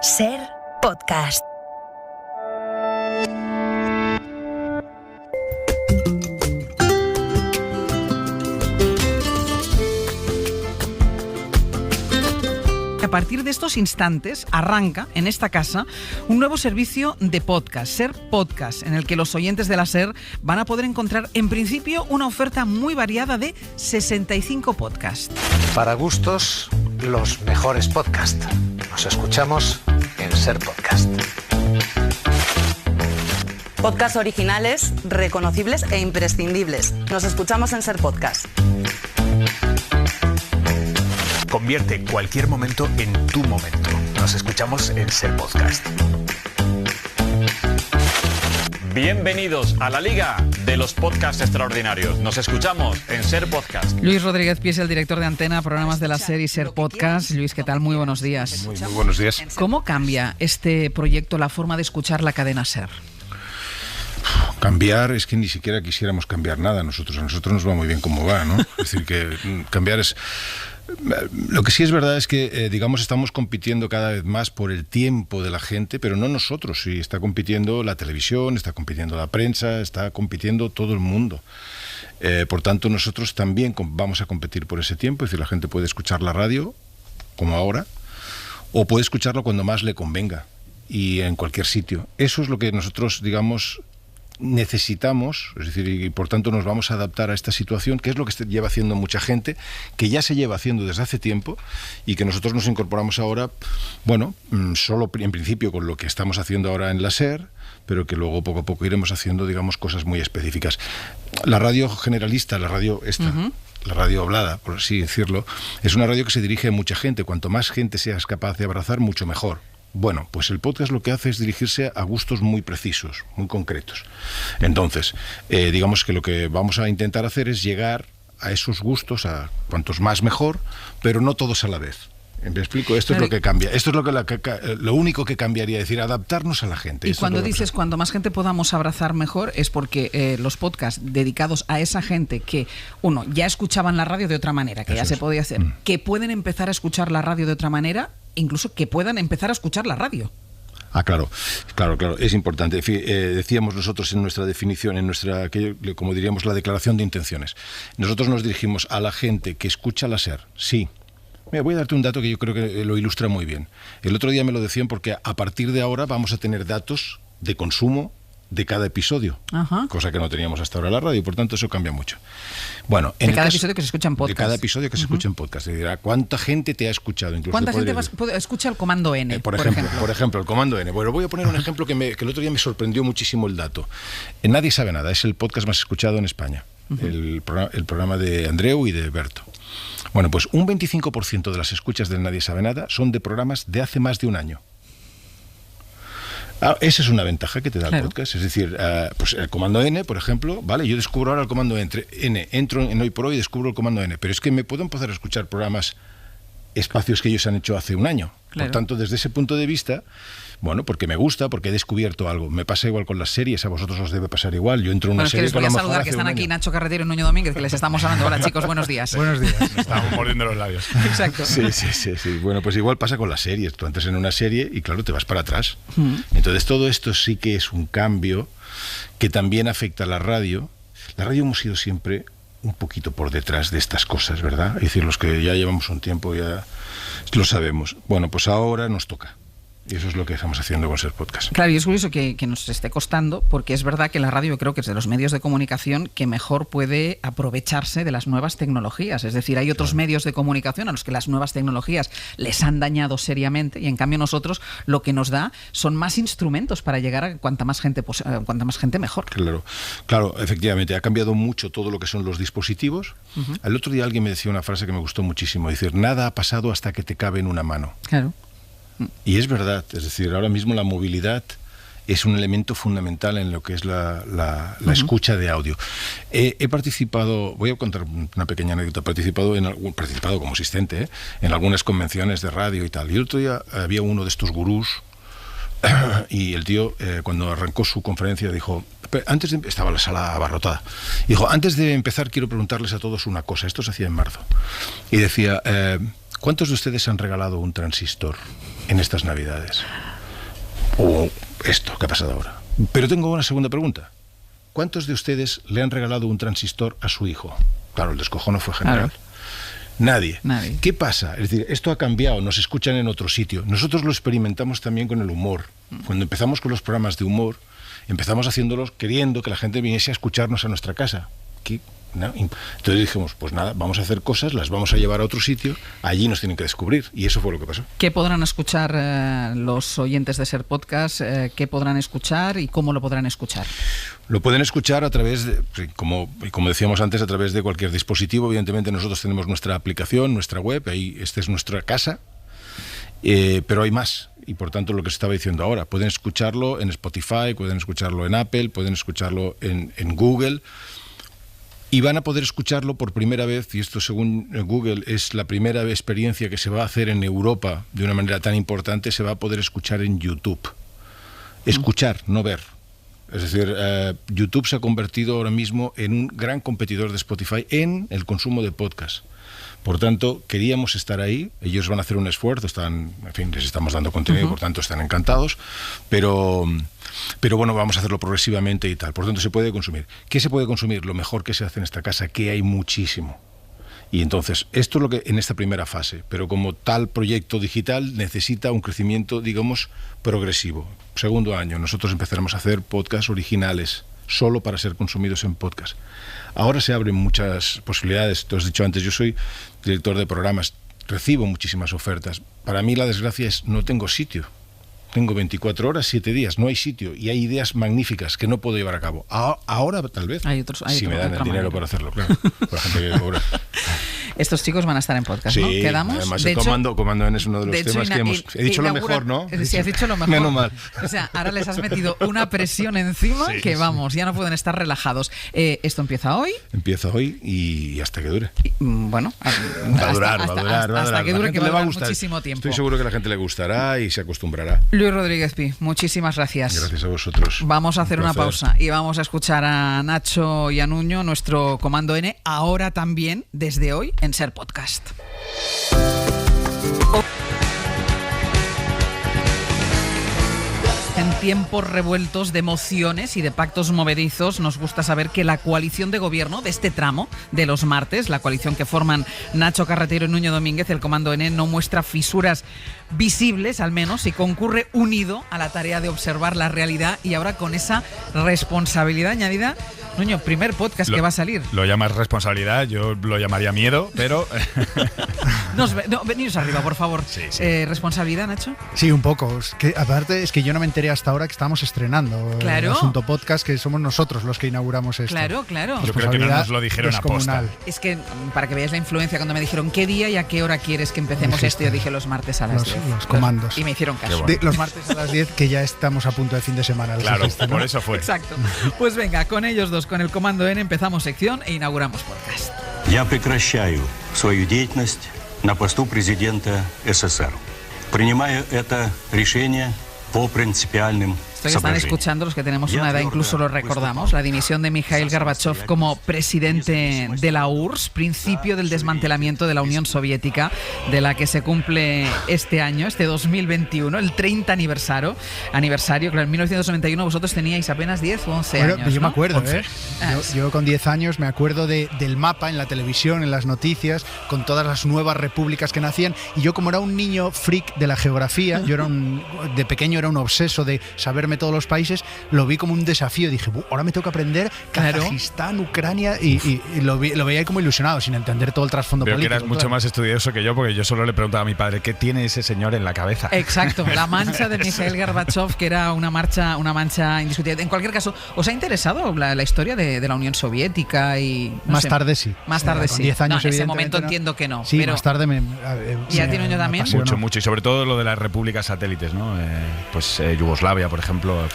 Ser Podcast. A partir de estos instantes arranca en esta casa un nuevo servicio de podcast, Ser Podcast, en el que los oyentes de la SER van a poder encontrar en principio una oferta muy variada de 65 podcasts. Para gustos, los mejores podcasts. Nos escuchamos en Ser Podcast. Podcasts originales, reconocibles e imprescindibles. Nos escuchamos en Ser Podcast. Convierte cualquier momento en tu momento. Nos escuchamos en Ser Podcast. Bienvenidos a la Liga de los Podcasts Extraordinarios. Nos escuchamos en Ser Podcast. Luis Rodríguez Pies, el director de Antena, programas de la SER y Ser Podcast. Luis, ¿qué tal? Muy buenos días. Muy buenos días. ¿Cómo cambia este proyecto la forma de escuchar la cadena SER? Cambiar es que ni siquiera quisiéramos cambiar nada. A nosotros nos va muy bien como va, ¿no? Es decir, que cambiar es... Lo que sí es verdad es que, estamos compitiendo cada vez más por el tiempo de la gente, pero no nosotros. Sí, está compitiendo la televisión, está compitiendo la prensa, está compitiendo todo el mundo. Por tanto, nosotros también vamos a competir por ese tiempo. Es decir, la gente puede escuchar la radio, como ahora, o puede escucharlo cuando más le convenga y en cualquier sitio. Eso es lo que nosotros, necesitamos, es decir, y por tanto nos vamos a adaptar a esta situación, que es lo que lleva haciendo mucha gente, que ya se lleva haciendo desde hace tiempo y que nosotros nos incorporamos ahora, solo en principio con lo que estamos haciendo ahora en la SER, pero que luego poco a poco iremos haciendo, cosas muy específicas. La radio generalista, la radio esta... La radio hablada, por así decirlo, es una radio que se dirige a mucha gente. Cuanto más gente seas capaz de abrazar, mucho mejor. Bueno, pues el podcast lo que hace es dirigirse a gustos muy precisos, muy concretos. Entonces, que lo que vamos a intentar hacer es llegar a esos gustos, a cuantos más mejor, pero no todos a la vez. ¿Me explico? Esto es lo que cambia. Esto es lo único que cambiaría, es decir, adaptarnos a la gente. Y cuando dices cuando más gente podamos abrazar mejor, es porque los podcasts dedicados a esa gente que, uno, ya escuchaban la radio de otra manera, que eso ya se podía hacer, que pueden empezar a escuchar la radio de otra manera, incluso que puedan empezar a escuchar la radio. Ah, claro, es importante. Decíamos nosotros en nuestra definición, como diríamos, la declaración de intenciones. Nosotros nos dirigimos a la gente que escucha la SER, sí. Mira, voy a darte un dato que yo creo que lo ilustra muy bien. El otro día me lo decían porque a partir de ahora vamos a tener datos de consumo de cada episodio, cosa que no teníamos hasta ahora en la radio, y por tanto eso cambia mucho. Bueno, de cada episodio que se escucha en podcast. De cada episodio que se escucha en podcast. Se dirá, ¿cuánta gente te ha escuchado? Incluso ¿cuánta gente escucha el Comando N? Por ejemplo, el Comando N. Bueno, voy a poner un ejemplo que el otro día me sorprendió muchísimo el dato. Nadie sabe nada, es el podcast más escuchado en España. El programa de Andreu y de Berto. Bueno, pues un 25% de las escuchas del Nadie Sabe Nada son de programas de hace más de un año. Esa es una ventaja que te da el podcast. Es decir, pues el Comando N, por ejemplo, ¿vale? Yo descubro ahora el Comando N, entro en Hoy por Hoy y descubro el Comando N, pero es que me puedo empezar a escuchar espacios que ellos han hecho hace un año. Por tanto, desde ese punto de vista, porque me gusta, porque he descubierto algo. Me pasa igual con las series, a vosotros os debe pasar igual. Yo entro en una serie que les voy a saludar, que están aquí Nacho Carretero y Nuño Domínguez, que les estamos hablando. Hola, chicos, buenos días. Buenos días. Estamos mordiendo los labios. Exacto. Sí. Bueno, pues igual pasa con las series. Tú entras en una serie y claro, te vas para atrás. Entonces todo esto sí que es un cambio que también afecta a la radio. La radio hemos ido siempre un poquito por detrás de estas cosas, ¿verdad? Es decir, los que ya llevamos un tiempo ya lo sabemos. Bueno, pues ahora nos toca. Y eso es lo que estamos haciendo con Ser Podcast. Claro, y es curioso que nos esté costando, porque es verdad que la radio yo creo que es de los medios de comunicación que mejor puede aprovecharse de las nuevas tecnologías. Es decir, hay otros medios de comunicación a los que las nuevas tecnologías les han dañado seriamente, y en cambio nosotros lo que nos da son más instrumentos para llegar a cuanta más gente mejor. Claro, efectivamente, ha cambiado mucho todo lo que son los dispositivos. El otro día alguien me decía una frase que me gustó muchísimo, decir, nada ha pasado hasta que te cabe en una mano. Claro. Y es verdad, es decir, ahora mismo la movilidad es un elemento fundamental en lo que es la escucha de audio. He participado, voy a contar una pequeña anécdota, he participado como asistente en algunas convenciones de radio y tal. Y el otro día había uno de estos gurús y el tío, cuando arrancó su conferencia, dijo, estaba la sala abarrotada, dijo, antes de empezar quiero preguntarles a todos una cosa. Esto se hacía en marzo. Y decía, ¿cuántos de ustedes han regalado un transistor? en estas Navidades. O esto que ha pasado ahora. Pero tengo una segunda pregunta. ¿Cuántos de ustedes le han regalado un transistor a su hijo? Claro, el descojono fue general. Nadie. ¿Qué pasa? Es decir, esto ha cambiado, nos escuchan en otro sitio. Nosotros lo experimentamos también con el humor. Cuando empezamos con los programas de humor, empezamos haciéndolos queriendo que la gente viniese a escucharnos a nuestra casa. ¿No? Entonces dijimos, pues nada, vamos a hacer cosas, las vamos a llevar a otro sitio, allí nos tienen que descubrir, y eso fue lo que pasó. ¿Qué podrán escuchar los oyentes de Ser Podcast? ¿Qué podrán escuchar y cómo lo podrán escuchar? Lo pueden escuchar a través de, como decíamos antes, a través de cualquier dispositivo. Evidentemente nosotros tenemos nuestra aplicación, nuestra web, ahí esta es nuestra casa, pero hay más. Y por tanto, lo que se estaba diciendo ahora, pueden escucharlo en Spotify, pueden escucharlo en Apple, pueden escucharlo en Google. Y van a poder escucharlo por primera vez, y esto según Google es la primera experiencia que se va a hacer en Europa de una manera tan importante, se va a poder escuchar en YouTube. Escuchar, no ver. Es decir, YouTube se ha convertido ahora mismo en un gran competidor de Spotify en el consumo de podcast. Por tanto, queríamos estar ahí, ellos van a hacer un esfuerzo, en fin, les estamos dando contenido, por tanto están encantados, pero bueno, vamos a hacerlo progresivamente y tal. Por tanto, se puede consumir. ¿Qué se puede consumir? Lo mejor que se hace en esta casa, que hay muchísimo. Y entonces, esto es lo que en esta primera fase, pero como tal proyecto digital necesita un crecimiento, digamos, progresivo. Segundo año, nosotros empezaremos a hacer podcasts originales, solo para ser consumidos en podcast. Ahora se abren muchas posibilidades. Te has dicho antes, yo soy director de programas, recibo muchísimas ofertas. Para mí la desgracia es no tengo sitio. Tengo 24 horas, 7 días, no hay sitio y hay ideas magníficas que no puedo llevar a cabo. Ahora tal vez, si me dan el dinero para hacerlo, claro. Por la gente que cobra. Estos chicos van a estar en podcast, sí, ¿no? ¿Quedamos? Además, de Comando N es uno de los temas que hemos... He dicho lo mejor, ¿no? Sí, has dicho lo mejor. Menos mal. O sea, ahora les has metido una presión encima que vamos, ya no pueden estar relajados. ¿Esto empieza hoy? Empieza hoy y hasta que dure. Bueno, va a durar. Hasta que dure, que va a durar gustar. Muchísimo tiempo. Estoy seguro que a la gente le gustará y se acostumbrará. Luis Rodríguez Pi, muchísimas gracias. Gracias a vosotros. Vamos a hacer una pausa y vamos a escuchar a Nacho y a Nuño, nuestro Comando N, ahora también, desde hoy, en Ser Podcast. En tiempos revueltos de emociones y de pactos movedizos, nos gusta saber que la coalición de gobierno de este tramo de los martes, la coalición que forman Nacho Carretero y Nuño Domínguez, el Comando N, no muestra fisuras visibles, al menos, y concurre unido a la tarea de observar la realidad y ahora con esa responsabilidad añadida. Nuño, primer podcast que va a salir. Lo llamas responsabilidad, yo lo llamaría miedo, pero... Veniros arriba, por favor. Sí. ¿Responsabilidad, Nacho? Sí, un poco. Aparte, es que yo no me enteré hasta ahora que estábamos estrenando el Asunto Podcast, que somos nosotros los que inauguramos esto. Claro. Yo creo que no nos lo dijeron a posta. Es que, para que veáis la influencia, cuando me dijeron ¿qué día y a qué hora quieres que empecemos esto? Yo dije los martes a las 10. Los comandos. Y me hicieron caso. Los martes a las 10, que ya estamos a punto de fin de semana. Claro, dijiste, ¿no? por eso fue. Exacto. Pues venga, con ellos dos, con el Comando N, empezamos sección e inauguramos podcast. Я прекращаю свою деятельность на посту президента СССР. Принимаю это решение по принципиальным Esto que están escuchando, los que tenemos una edad incluso lo recordamos, la dimisión de Mikhail Gorbachev como presidente de la URSS, principio del desmantelamiento de la Unión Soviética, de la que se cumple este año, este 2021, el 30 aniversario. Claro, en 1991 vosotros teníais apenas 10 o 11 años, pues yo ¿no? me acuerdo, 11. Yo con 10 años me acuerdo del mapa en la televisión, en las noticias, con todas las nuevas repúblicas que nacían, y yo, como era un niño freak de la geografía, de pequeño era un obseso de saberme todos los países, lo vi como un desafío. Dije, ahora me toca aprender Kazajistán, Ucrania, y lo veía como ilusionado, sin entender todo el trasfondo político. Creo que eras mucho más estudioso que yo, porque yo solo le preguntaba a mi padre, ¿qué tiene ese señor en la cabeza? Exacto, la mancha de Mikhail Gorbachev, que era una mancha indiscutible. En cualquier caso, ¿os ha interesado la historia de la Unión Soviética? Más tarde sí. Más tarde con sí. 10 años, en ese momento entiendo que no. Sí, pero más tarde ¿Y a ti, Nuño, también? Mucho, y sobre todo lo de las repúblicas satélites, ¿no? Yugoslavia, por ejemplo. ejemplo?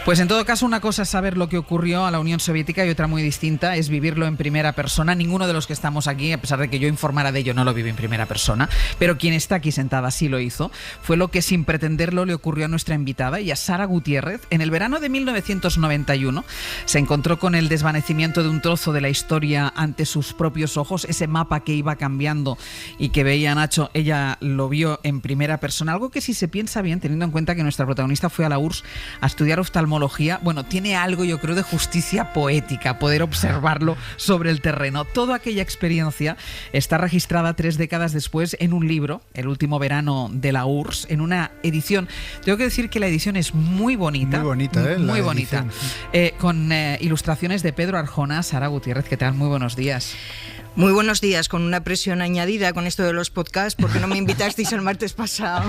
Pues en todo caso, una cosa es saber lo que ocurrió a la Unión Soviética y otra muy distinta es vivirlo en primera persona. Ninguno de los que estamos aquí, a pesar de que yo informara de ello, no lo vive en primera persona, pero quien está aquí sentada sí lo hizo. Fue lo que sin pretenderlo le ocurrió a nuestra invitada y a Sara Gutiérrez. En el verano de 1991 se encontró con el desvanecimiento de un trozo de la historia ante sus propios ojos, ese mapa que iba cambiando y que veía Nacho, ella lo vio en primera persona. Algo que, si se piensa bien, teniendo en cuenta que nuestra protagonista fue a la URSS a estudiar oftalmología, bueno, tiene algo, yo creo, de justicia poética poder observarlo sobre el terreno. Toda aquella experiencia está registrada 3 décadas después en un libro, El último verano de la URSS, en una edición. Tengo que decir que la edición es muy bonita. Muy bonita, muy bonita. Con ilustraciones de Pedro Arjona. Sara Gutiérrez, ¿qué tal? Muy buenos días. Muy buenos días, con una presión añadida con esto de los podcasts, porque no me invitasteis el martes pasado.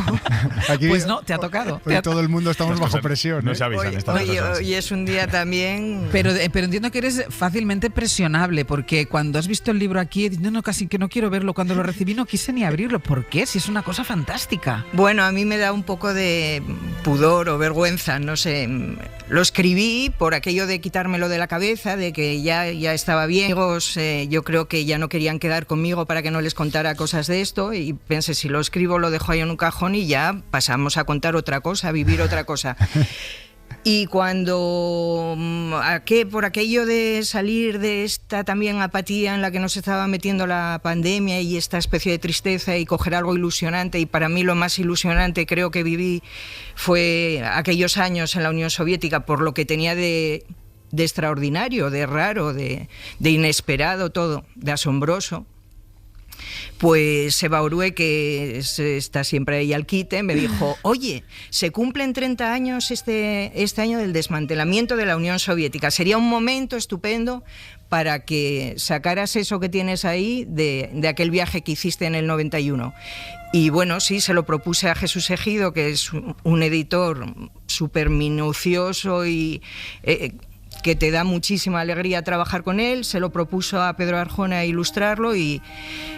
Aquí, pues no, te ha tocado. Hoy todo el mundo estamos bajo presión. No se avisan estas cosas. Hoy es un día también... Pero entiendo que eres fácilmente presionable, porque cuando has visto el libro aquí, no, casi que no quiero verlo. Cuando lo recibí no quise ni abrirlo. ¿Por qué? Si es una cosa fantástica. Bueno, a mí me da un poco de pudor o vergüenza, no sé. Lo escribí por aquello de quitármelo de la cabeza, de que ya estaba bien. Yo creo que ya no querían quedar conmigo para que no les contara cosas de esto, y pensé, si lo escribo lo dejo ahí en un cajón y ya pasamos a contar otra cosa, a vivir otra cosa. Y cuando por aquello de salir de esta también apatía en la que nos estaba metiendo la pandemia y esta especie de tristeza, y coger algo ilusionante, y para mí lo más ilusionante creo que viví fue aquellos años en la Unión Soviética, por lo que tenía de extraordinario, de raro, de inesperado todo, de asombroso. Pues Eva Orue, que está siempre ahí al quite, me dijo, oye, se cumplen 30 años este año del desmantelamiento de la Unión Soviética. Sería un momento estupendo para que sacaras eso que tienes ahí de aquel viaje que hiciste en el 91. Y bueno, sí, se lo propuse a Jesús Ejido, que es un editor súper minucioso y... que te da muchísima alegría trabajar con él. Se lo propuso a Pedro Arjona ilustrarlo y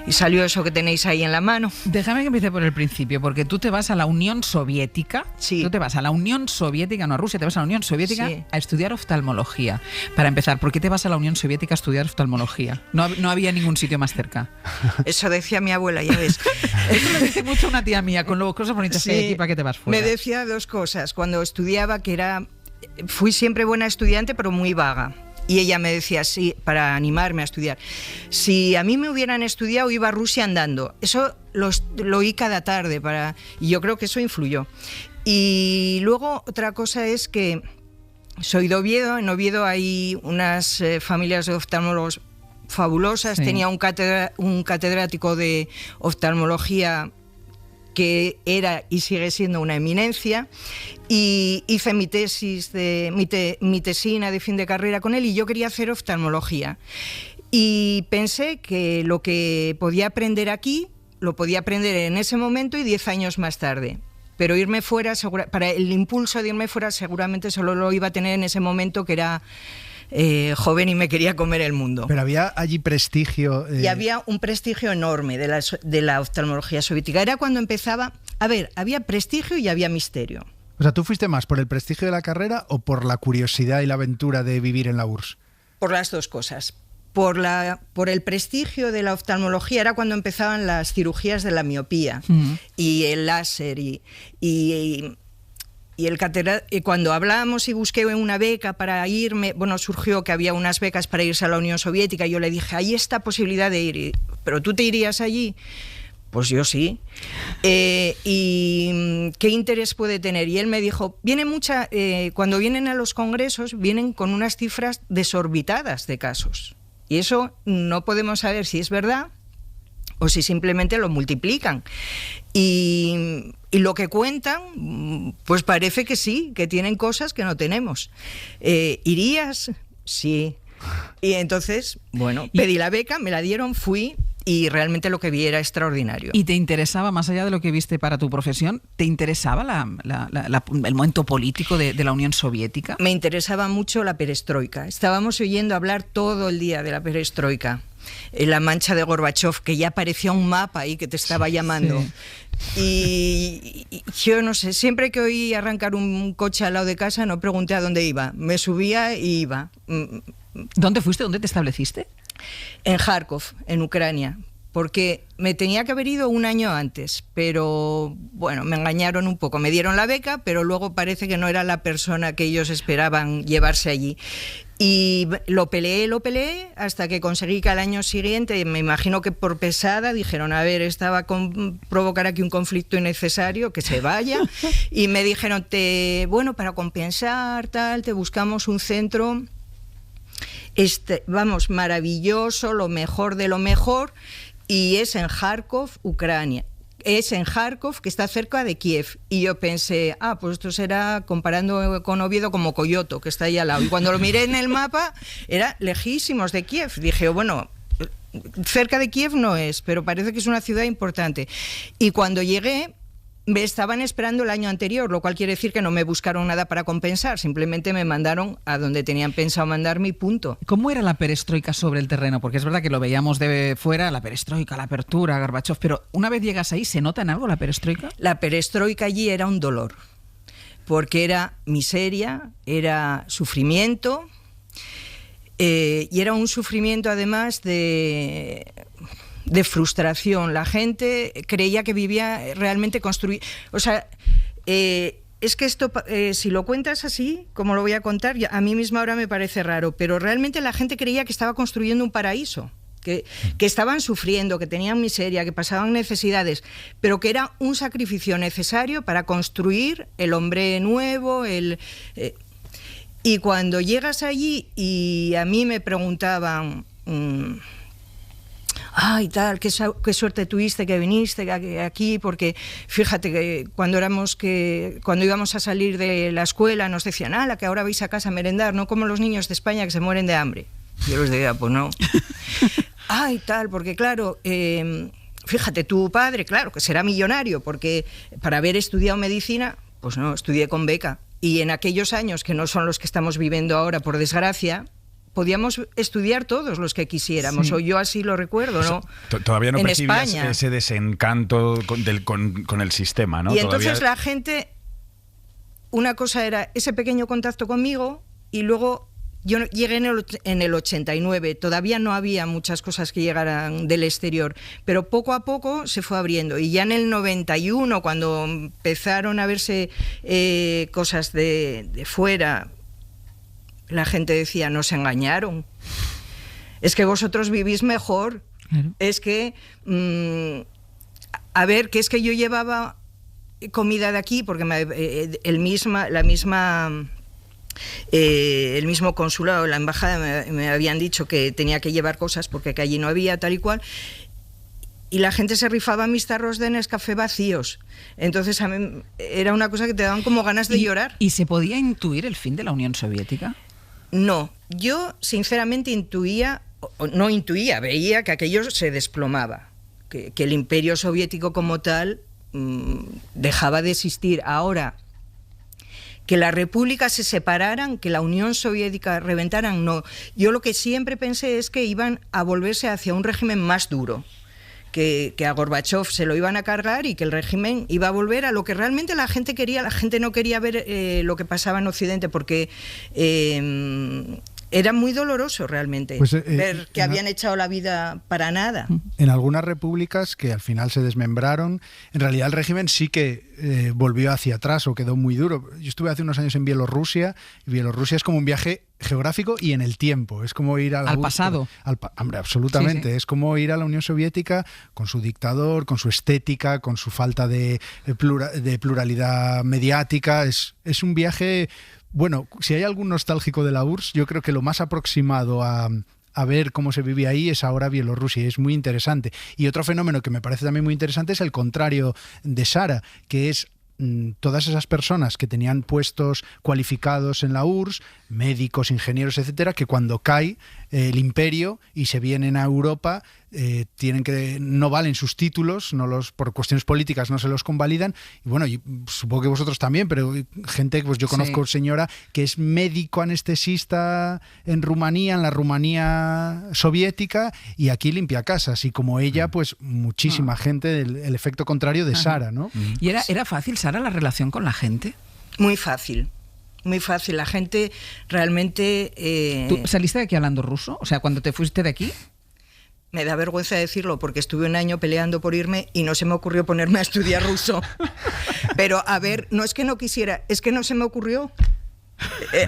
salió eso que tenéis ahí en la mano. Déjame que empiece por el principio, porque tú te vas a la Unión Soviética. Sí. Tú te vas a la Unión Soviética, no a Rusia, te vas a la Unión Soviética, sí, a estudiar oftalmología. Para empezar, ¿por qué te vas a la Unión Soviética a estudiar oftalmología? No había ningún sitio más cerca. Eso decía mi abuela, ya ves. Eso lo dice mucho una tía mía, con luego cosas bonitas, sí, que hay aquí, ¿para qué te vas fuera? Me decía 2 cosas. Cuando estudiaba, fui siempre buena estudiante, pero muy vaga. Y ella me decía, sí, para animarme a estudiar, si a mí me hubieran estudiado, iba a Rusia andando. Eso lo oí cada tarde, y yo creo que eso influyó. Y luego otra cosa es que soy de Oviedo. En Oviedo hay unas familias de oftalmólogos fabulosas. Sí. Tenía un catedrático de oftalmología que era y sigue siendo una eminencia, y hice mi tesina de fin de carrera con él, y yo quería hacer oftalmología. Y pensé que lo que podía aprender aquí, lo podía aprender en ese momento y 10 años más tarde. Pero irme fuera, para el impulso de irme fuera, seguramente solo lo iba a tener en ese momento, que era... joven y me quería comer el mundo. Pero había allí prestigio... Y había un prestigio enorme de la oftalmología soviética. Era cuando empezaba... A ver, había prestigio y había misterio. O sea, ¿tú fuiste más por el prestigio de la carrera o por la curiosidad y la aventura de vivir en la URSS? Por las dos cosas. Por el prestigio de la oftalmología era cuando empezaban las cirugías de la miopía, y el láser y cuando hablábamos y busqué una beca para irme, bueno, surgió que había unas becas para irse a la Unión Soviética, y yo le dije, hay esta posibilidad de ir, ¿pero tú te irías allí? Pues yo sí. ¿Y qué interés puede tener? Y él me dijo, cuando vienen a los congresos, vienen con unas cifras desorbitadas de casos. Y eso no podemos saber si es verdad o si simplemente lo multiplican. Y lo que cuentan, pues parece que sí, que tienen cosas que no tenemos. ¿Irías? Sí. Y entonces, bueno, pedí la beca, me la dieron, fui, y realmente lo que vi era extraordinario. ¿Y te interesaba, más allá de lo que viste para tu profesión, te interesaba el momento político de la Unión Soviética? Me interesaba mucho la perestroika. Estábamos oyendo hablar todo el día de la perestroika. la mancha de Gorbachov, que ya parecía un mapa ahí que te estaba llamando. Y yo no sé, siempre que oí arrancar un coche al lado de casa no pregunté a dónde iba, me subía y iba. ¿Dónde fuiste? ¿Dónde te estableciste? En Kharkov, en Ucrania, porque me tenía que haber ido un año antes, pero bueno, me engañaron un poco, me dieron la beca, pero luego parece que no era la persona que ellos esperaban llevarse allí. Y lo peleé, hasta que conseguí que al año siguiente, me imagino que por pesada, dijeron, a ver, esta va a provocar aquí un conflicto innecesario, que se vaya. Y me dijeron, bueno, para compensar, tal, te buscamos un centro, vamos, maravilloso, lo mejor de lo mejor, y es en Kharkov, Ucrania. Es en Kharkov, que está cerca de Kiev. Y yo pensé, pues esto será, comparando con Oviedo, como Coyoto, que está ahí al lado. Y cuando lo miré en el mapa, era lejísimos de Kiev. Dije, bueno, cerca de Kiev no es, pero parece que es una ciudad importante. Y cuando llegué, me estaban esperando el año anterior, lo cual quiere decir que no me buscaron nada para compensar, simplemente me mandaron a donde tenían pensado mandarme y punto. ¿Cómo era la perestroika sobre el terreno? Porque es verdad que lo veíamos de fuera, la perestroika, la apertura, Gorbachov, pero una vez llegas ahí, ¿se nota en algo la perestroika? La perestroika allí era un dolor, porque era miseria, era sufrimiento, y era un sufrimiento además de frustración. La gente creía que vivía realmente construido. O sea, es que esto, si lo cuentas así, como lo voy a contar, a mí misma ahora me parece raro, pero realmente la gente creía que estaba construyendo un paraíso, que estaban sufriendo, que tenían miseria, que pasaban necesidades, pero que era un sacrificio necesario para construir el hombre nuevo, y cuando llegas allí y a mí me preguntaban... ay, tal, qué suerte tuviste que viniste aquí, porque fíjate que cuando íbamos a salir de la escuela nos decían, ala, que ahora vais a casa a merendar, no como los niños de España que se mueren de hambre. Yo les decía, pues no. Ay, tal, porque claro, fíjate, tu padre, claro, que será millonario, porque para haber estudiado medicina, pues no, estudié con beca. Y en aquellos años, que no son los que estamos viviendo ahora, por desgracia, podíamos estudiar todos los que quisiéramos, o yo así lo recuerdo, ¿no? Todavía no en percibías España. Ese desencanto con el sistema, ¿no? Y entonces la gente, una cosa era ese pequeño contacto conmigo, y luego yo llegué en el 89, todavía no había muchas cosas que llegaran del exterior, pero poco a poco se fue abriendo, y ya en el 91, cuando empezaron a verse cosas de fuera, la gente decía, nos engañaron, es que vosotros vivís mejor, claro. Es que, a ver, que es que yo llevaba comida de aquí, porque el mismo consulado, la embajada me habían dicho que tenía que llevar cosas porque que allí no había, tal y cual, y la gente se rifaba mis tarros de Nescafé vacíos. Entonces a mí era una cosa que te daban como ganas de llorar. ¿Y se podía intuir el fin de la Unión Soviética? No, yo sinceramente veía que aquello se desplomaba, que el imperio soviético como tal dejaba de existir. Ahora, que las repúblicas se separaran, que la Unión Soviética reventaran, no. Yo lo que siempre pensé es que iban a volverse hacia un régimen más duro, que a Gorbachov se lo iban a cargar y que el régimen iba a volver a lo que realmente la gente quería. La gente no quería ver lo que pasaba en Occidente, porque era muy doloroso realmente ver que habían echado la vida para nada. En algunas repúblicas que al final se desmembraron, en realidad el régimen sí que volvió hacia atrás o quedó muy duro. Yo estuve hace unos años en Bielorrusia, y Bielorrusia es como un viaje geográfico y en el tiempo. Es como ir al pasado. Hombre, absolutamente. Sí. Es como ir a la Unión Soviética con su dictador, con su estética, con su falta de pluralidad mediática. Es un viaje... Bueno, si hay algún nostálgico de la URSS, yo creo que lo más aproximado a ver cómo se vivía ahí es ahora Bielorrusia, y es muy interesante. Y otro fenómeno que me parece también muy interesante es el contrario de Sara, que es todas esas personas que tenían puestos cualificados en la URSS, médicos, ingenieros, etcétera, que cuando cae el imperio y se vienen a Europa, no valen sus títulos, por cuestiones políticas no se los convalidan. Y bueno, supongo que vosotros también, pero gente, pues yo conozco señora que es médico anestesista en Rumanía, en la Rumanía soviética, y aquí limpia casas. Y como ella, pues muchísima gente, el efecto contrario de Sara, ¿no? ¿Y era fácil, Sara, la relación con la gente? Muy fácil. Muy fácil, la gente realmente... ¿Tú saliste de aquí hablando ruso? O sea, cuando te fuiste de aquí... Me da vergüenza decirlo porque estuve un año peleando por irme y no se me ocurrió ponerme a estudiar ruso. Pero, a ver, no es que no quisiera, es que no se me ocurrió.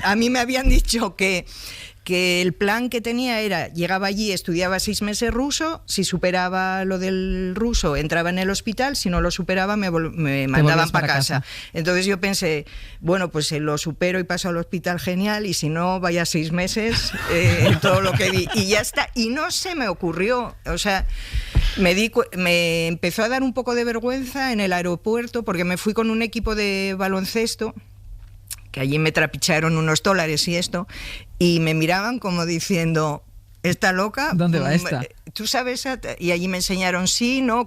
A mí me habían dicho que el plan que tenía era, llegaba allí, estudiaba 6 meses ruso, si superaba lo del ruso entraba en el hospital, si no lo superaba me mandaban para casa. Entonces yo pensé, bueno, pues lo supero y paso al hospital, genial, y si no, vaya 6 meses, todo lo que di. Y ya está, y no se me ocurrió, o sea... Me empezó a dar un poco de vergüenza en el aeropuerto porque me fui con un equipo de baloncesto, que allí me trapicharon unos dólares y esto, y me miraban como diciendo, ¿está loca? ¿Dónde va esta? ¿Tú sabes? Y allí me enseñaron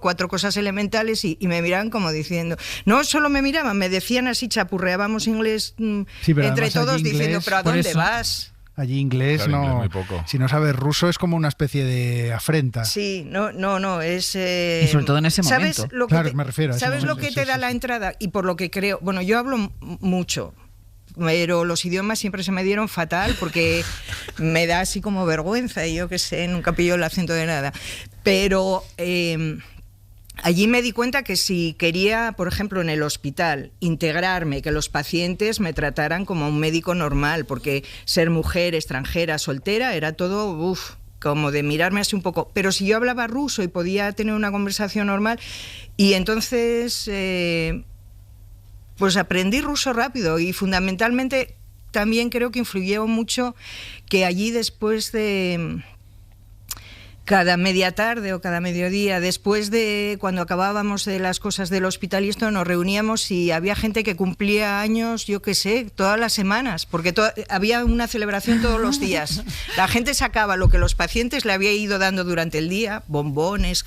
4 cosas elementales y me miraban como diciendo, no solo me miraban, me decían así, chapurreábamos inglés entre todos inglés, diciendo, ¿pero a dónde vas? Allí inglés, claro, inglés muy poco. Si no sabes ruso es como una especie de afrenta. Sí, no, es... y sobre todo en ese momento. ¿Sabes lo claro, que me refiero a ese ¿sabes momento, lo que te da la entrada? Y por lo que creo... Bueno, yo hablo mucho, pero los idiomas siempre se me dieron fatal porque me da así como vergüenza y yo qué sé, nunca pillo el acento de nada. Pero... allí me di cuenta que si quería, por ejemplo, en el hospital, integrarme, que los pacientes me trataran como un médico normal, porque ser mujer, extranjera, soltera, era todo, como de mirarme así un poco. Pero si yo hablaba ruso y podía tener una conversación normal, y entonces, pues aprendí ruso rápido y fundamentalmente también creo que influyó mucho que allí después de... cada media tarde o cada mediodía, después de cuando acabábamos de las cosas del hospital y esto, nos reuníamos y había gente que cumplía años, yo qué sé, todas las semanas, porque había una celebración todos los días. La gente sacaba lo que los pacientes le había ido dando durante el día, bombones,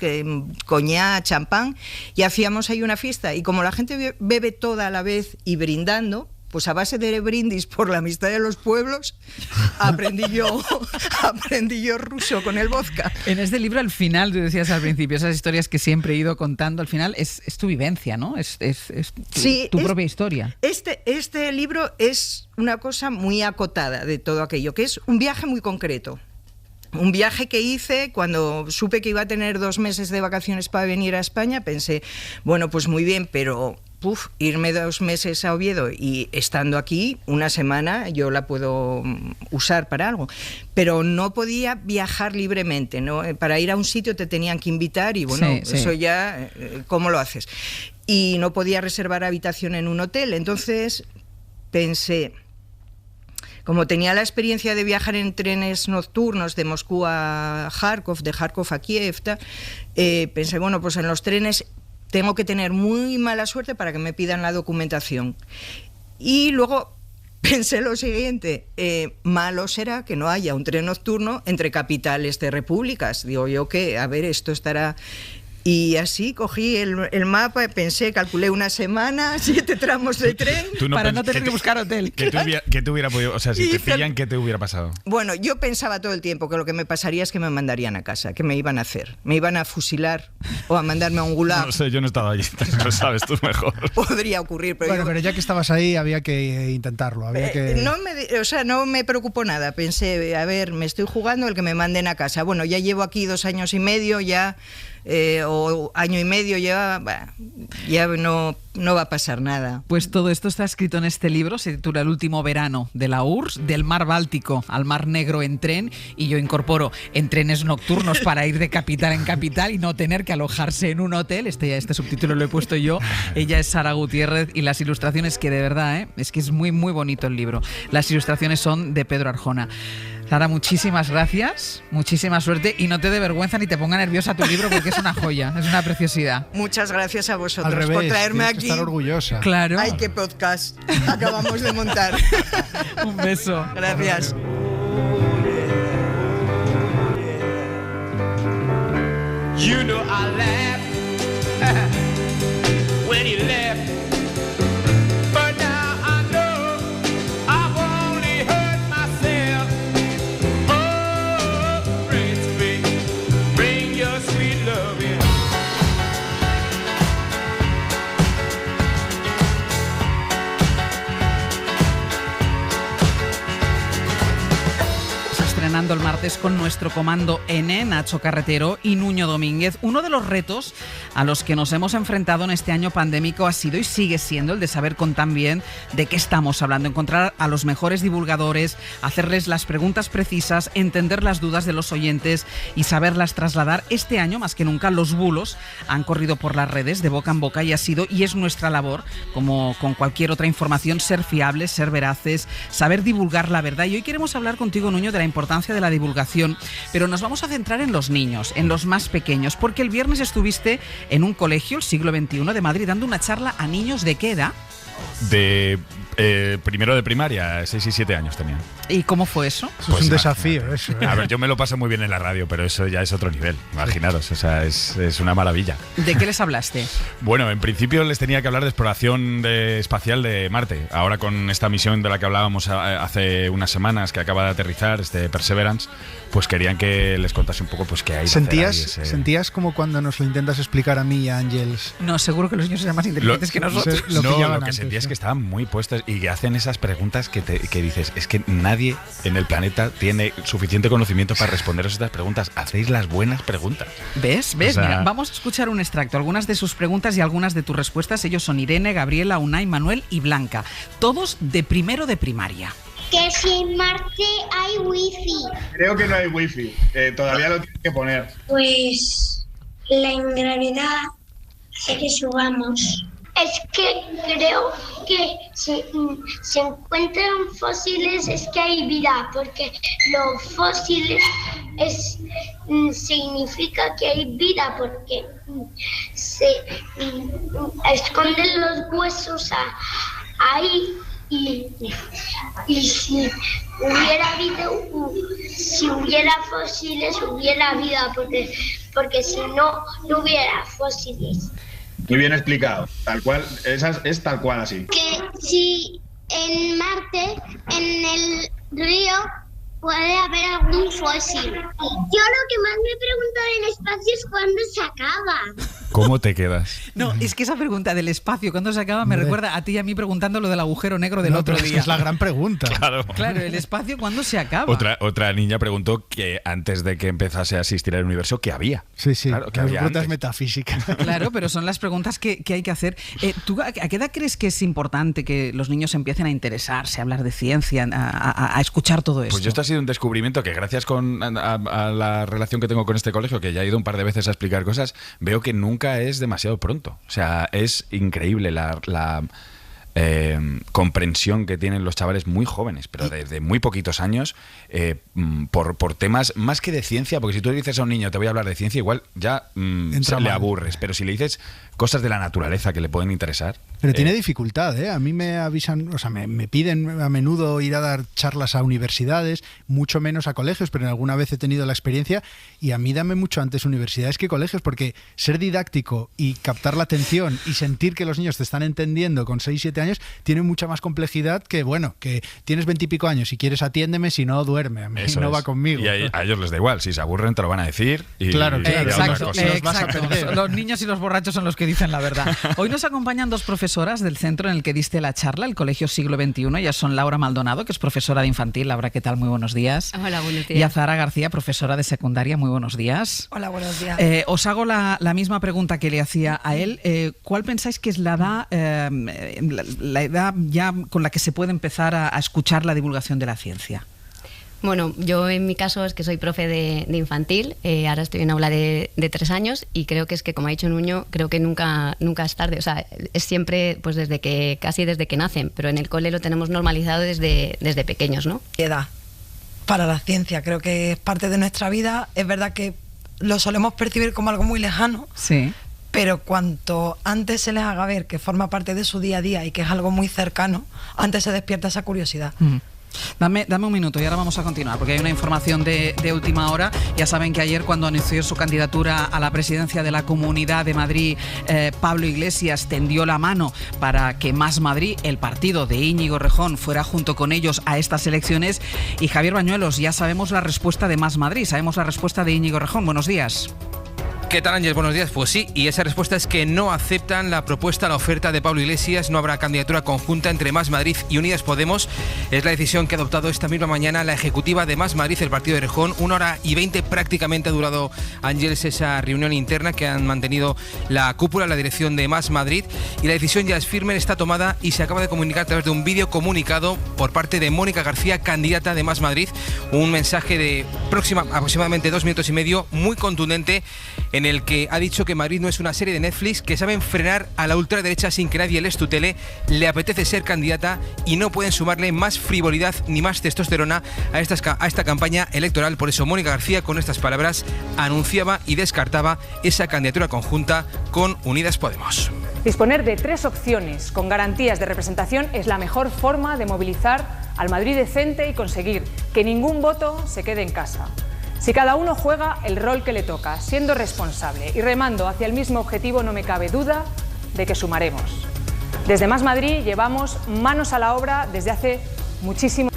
coñac, champán, y hacíamos ahí una fiesta. Y como la gente bebe toda a la vez y brindando, pues a base de brindis por la amistad de los pueblos, aprendí yo ruso con el vodka. En este libro, al final, tú decías al principio, esas historias que siempre he ido contando, al final es tu vivencia, ¿no? Es tu propia historia. Este libro es una cosa muy acotada de todo aquello, que es un viaje muy concreto. Un viaje que hice cuando supe que iba a tener 2 meses de vacaciones para venir a España, pensé, bueno, pues muy bien, pero... irme 2 meses a Oviedo y estando aquí una semana yo la puedo usar para algo, pero no podía viajar libremente, ¿no? Para ir a un sitio te tenían que invitar y bueno, eso ya, ¿cómo lo haces? Y no podía reservar habitación en un hotel, entonces pensé, como tenía la experiencia de viajar en trenes nocturnos de Moscú a Kharkov, de Kharkov a Kiev, pensé, bueno, pues en los trenes tengo que tener muy mala suerte para que me pidan la documentación. Y luego pensé lo siguiente, malo será que no haya un tren nocturno entre capitales de repúblicas. Digo yo que, a ver, esto estará... Y así cogí el mapa, pensé, calculé una semana, 7 tramos de tren. Para no tener que buscar hotel. ¿Qué te hubiera podido, o sea, si te pillan, ¿qué te hubiera pasado? Bueno, yo pensaba todo el tiempo que lo que me pasaría es que me mandarían a casa, que me iban a hacer. Me iban a fusilar o a mandarme a un gulag. No sé, yo no estaba allí, lo sabes tú mejor. Podría ocurrir, pero bueno, pero ya que estabas ahí había que intentarlo. No me preocupó nada. Pensé, a ver, me estoy jugando el que me manden a casa. Bueno, ya llevo aquí 2 años y medio, ya... o año y medio ya no va a pasar nada. Pues todo esto está escrito en este libro, se titula El último verano de la URSS, del mar Báltico al mar Negro en tren, y yo incorporo en trenes nocturnos para ir de capital en capital y no tener que alojarse en un hotel. Este subtítulo lo he puesto yo. Ella es Sara Gutiérrez y las ilustraciones, que de verdad, es que es muy muy bonito el libro. Las ilustraciones son de Pedro Arjona. Sara, muchísimas gracias, muchísima suerte y no te dé vergüenza ni te ponga nerviosa tu libro porque es una joya, es una preciosidad. Muchas gracias a vosotros Al revés, por traerme aquí. Estar orgullosa. Claro. Ay, qué podcast acabamos de montar. Un beso. Gracias. You know I laughed when he left, but now I know I've only hurt myself. Oh, Prince, bring your sweet love in. Estrenando el martes con nuestro comando N, Nacho Carretero y Nuño Domínguez. Uno de los retos a los que nos hemos enfrentado en este año pandémico ha sido y sigue siendo el de saber con tan bien de qué estamos hablando, encontrar a los mejores divulgadores, hacerles las preguntas precisas, entender las dudas de los oyentes y saberlas trasladar. Este año, más que nunca, los bulos han corrido por las redes de boca en boca y ha sido y es nuestra labor, como con cualquier otra información, ser fiables, ser veraces, saber divulgar la verdad. Y hoy queremos hablar contigo, Nuño, de la importancia de la divulgación, pero nos vamos a centrar en los niños, en los más pequeños, porque el viernes estuviste en un colegio, el Siglo XXI de Madrid, dando una charla a niños de qué edad. De primero de primaria, 6 y 7 años tenía. ¿Y cómo fue eso? Eso es un desafío, eso. A ver, yo me lo paso muy bien en la radio, pero eso ya es otro nivel, imaginaros, o sea, es una maravilla. ¿De qué les hablaste? Bueno, en principio les tenía que hablar de exploración espacial de Marte. Ahora con esta misión de la que hablábamos hace unas semanas, que acaba de aterrizar, Perseverance, pues querían que les contase un poco pues qué hay. ¿Sentías como cuando nos lo intentas explicar a mí y a Ángels? No, seguro que los niños eran más inteligentes que nosotros. Lo que sentía es que estaban muy puestos y que hacen esas preguntas que dices, es que nadie en el planeta tiene suficiente conocimiento para responderos estas preguntas. Hacéis las buenas preguntas. ¿Ves? O sea, mira, vamos a escuchar un extracto, algunas de sus preguntas y algunas de tus respuestas. Ellos son Irene, Gabriela, Unai, Manuel y Blanca, todos de primero de primaria. Que si en Marte hay wifi. Creo que no hay wifi, todavía lo tienes que poner. Pues la ingravidad hace que subamos. Es que creo que si se encuentran fósiles es que hay vida, porque los fósiles significa que hay vida, porque se esconden los huesos ahí. Y si hubiera vida, si hubiera fósiles, hubiera vida, porque si no hubiera fósiles. Muy bien explicado, tal cual, es tal cual así. Que si en Marte, en el río, puede haber algún fósil. Yo lo que más me pregunto del espacio es cuándo se acaba. ¿Cómo te quedas? No, es que esa pregunta del espacio, ¿cuándo se acaba? Me recuerda a ti y a mí preguntando lo del agujero negro del otro día. Es la gran pregunta. Claro, el espacio, ¿cuándo se acaba? Otra niña preguntó que antes de que empezase a existir el universo, ¿qué había? Sí, claro, las preguntas metafísicas. Claro, pero son las preguntas que hay que hacer. ¿Tú a qué edad crees que es importante que los niños empiecen a interesarse, a hablar de ciencia, a escuchar todo esto? Pues esto ha sido un descubrimiento que gracias a la relación que tengo con este colegio, que ya he ido un par de veces a explicar cosas, veo que nunca es demasiado pronto. O sea, es increíble la comprensión que tienen los chavales muy jóvenes, pero de muy poquitos años, por temas más que de ciencia, porque si tú le dices a un niño te voy a hablar de ciencia, igual ya le aburres, pero si le dices cosas de la naturaleza que le pueden interesar. Pero tiene dificultad, ¿eh? A mí me avisan, o sea, me piden a menudo ir a dar charlas a universidades, mucho menos a colegios, pero alguna vez he tenido la experiencia y a mí dame mucho antes universidades que colegios, porque ser didáctico y captar la atención y sentir que los niños te están entendiendo con 6, 7 años tiene mucha más complejidad que, bueno, que tienes 20 y pico años, si quieres atiéndeme, si no duerme, a mí no va conmigo. Y a ellos les da igual, si se aburren te lo van a decir. Y, claro. Exacto. Los niños y los borrachos son los que dicen la verdad. Hoy nos acompañan dos profesoras del centro en el que diste la charla, el Colegio Siglo XXI. Ellas son Laura Maldonado, que es profesora de infantil. Laura, ¿qué tal? Muy buenos días. Hola, buenos días. Y a Zahara García, profesora de secundaria. Muy buenos días. Hola, buenos días. Os hago la misma pregunta que le hacía a él. ¿Cuál pensáis que es la edad ya con la que se puede empezar a escuchar la divulgación de la ciencia? Bueno, yo en mi caso es que soy profe de infantil, ahora estoy en aula de 3 años y creo que es que, como ha dicho Nuño, creo que nunca es tarde, o sea, es siempre pues casi desde que nacen, pero en el cole lo tenemos normalizado desde pequeños, ¿no? Edad para la ciencia, creo que es parte de nuestra vida, es verdad que lo solemos percibir como algo muy lejano, sí, pero cuanto antes se les haga ver que forma parte de su día a día y que es algo muy cercano, antes se despierta esa curiosidad. Dame un minuto y ahora vamos a continuar, porque hay una información de última hora. Ya saben que ayer, cuando anunció su candidatura a la presidencia de la Comunidad de Madrid, Pablo Iglesias tendió la mano para que Más Madrid, el partido de Íñigo Errejón, fuera junto con ellos a estas elecciones. Y Javier Bañuelos, ya sabemos la respuesta de Más Madrid, sabemos la respuesta de Íñigo Errejón. Buenos días. ¿Qué tal, Ángel? Buenos días. Pues sí, y esa respuesta es que no aceptan la propuesta, la oferta de Pablo Iglesias. No habrá candidatura conjunta entre Más Madrid y Unidas Podemos. Es la decisión que ha adoptado esta misma mañana la ejecutiva de Más Madrid, el partido de Errejón. 1h20 prácticamente ha durado, Ángeles, esa reunión interna que han mantenido la cúpula, la dirección de Más Madrid. Y la decisión ya es firme, está tomada y se acaba de comunicar a través de un vídeo comunicado por parte de Mónica García, candidata de Más Madrid. Un mensaje de aproximadamente 2 minutos y medio, muy contundente, en el que ha dicho que Madrid no es una serie de Netflix, que saben frenar a la ultraderecha sin que nadie les tutele, le apetece ser candidata y no pueden sumarle más frivolidad ni más testosterona a esta campaña electoral. Por eso Mónica García, con estas palabras, anunciaba y descartaba esa candidatura conjunta con Unidas Podemos. Disponer de 3 opciones con garantías de representación es la mejor forma de movilizar al Madrid decente y conseguir que ningún voto se quede en casa. Si cada uno juega el rol que le toca, siendo responsable y remando hacia el mismo objetivo, no me cabe duda de que sumaremos. Desde Más Madrid llevamos manos a la obra desde hace muchísimo.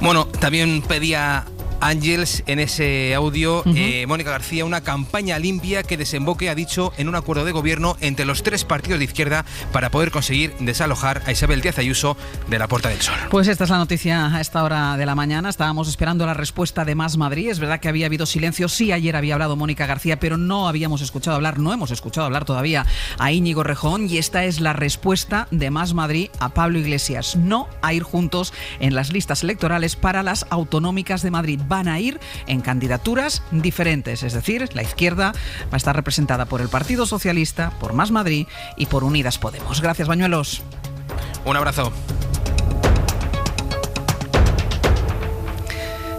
Bueno, también pedía Ángels en ese audio, Mónica García, una campaña limpia que desemboque, ha dicho, en un acuerdo de gobierno entre los 3 partidos de izquierda para poder conseguir desalojar a Isabel Díaz Ayuso de la Puerta del Sol. Pues esta es la noticia a esta hora de la mañana. Estábamos esperando la respuesta de Más Madrid. Es verdad que había habido silencio. Sí, ayer había hablado Mónica García, pero no hemos escuchado hablar todavía a Íñigo Errejón, y esta es la respuesta de Más Madrid a Pablo Iglesias: no a ir juntos en las listas electorales para las autonómicas de Madrid. Van a ir en candidaturas diferentes, es decir, la izquierda va a estar representada por el Partido Socialista, por Más Madrid y por Unidas Podemos. Gracias, Bañuelos. Un abrazo.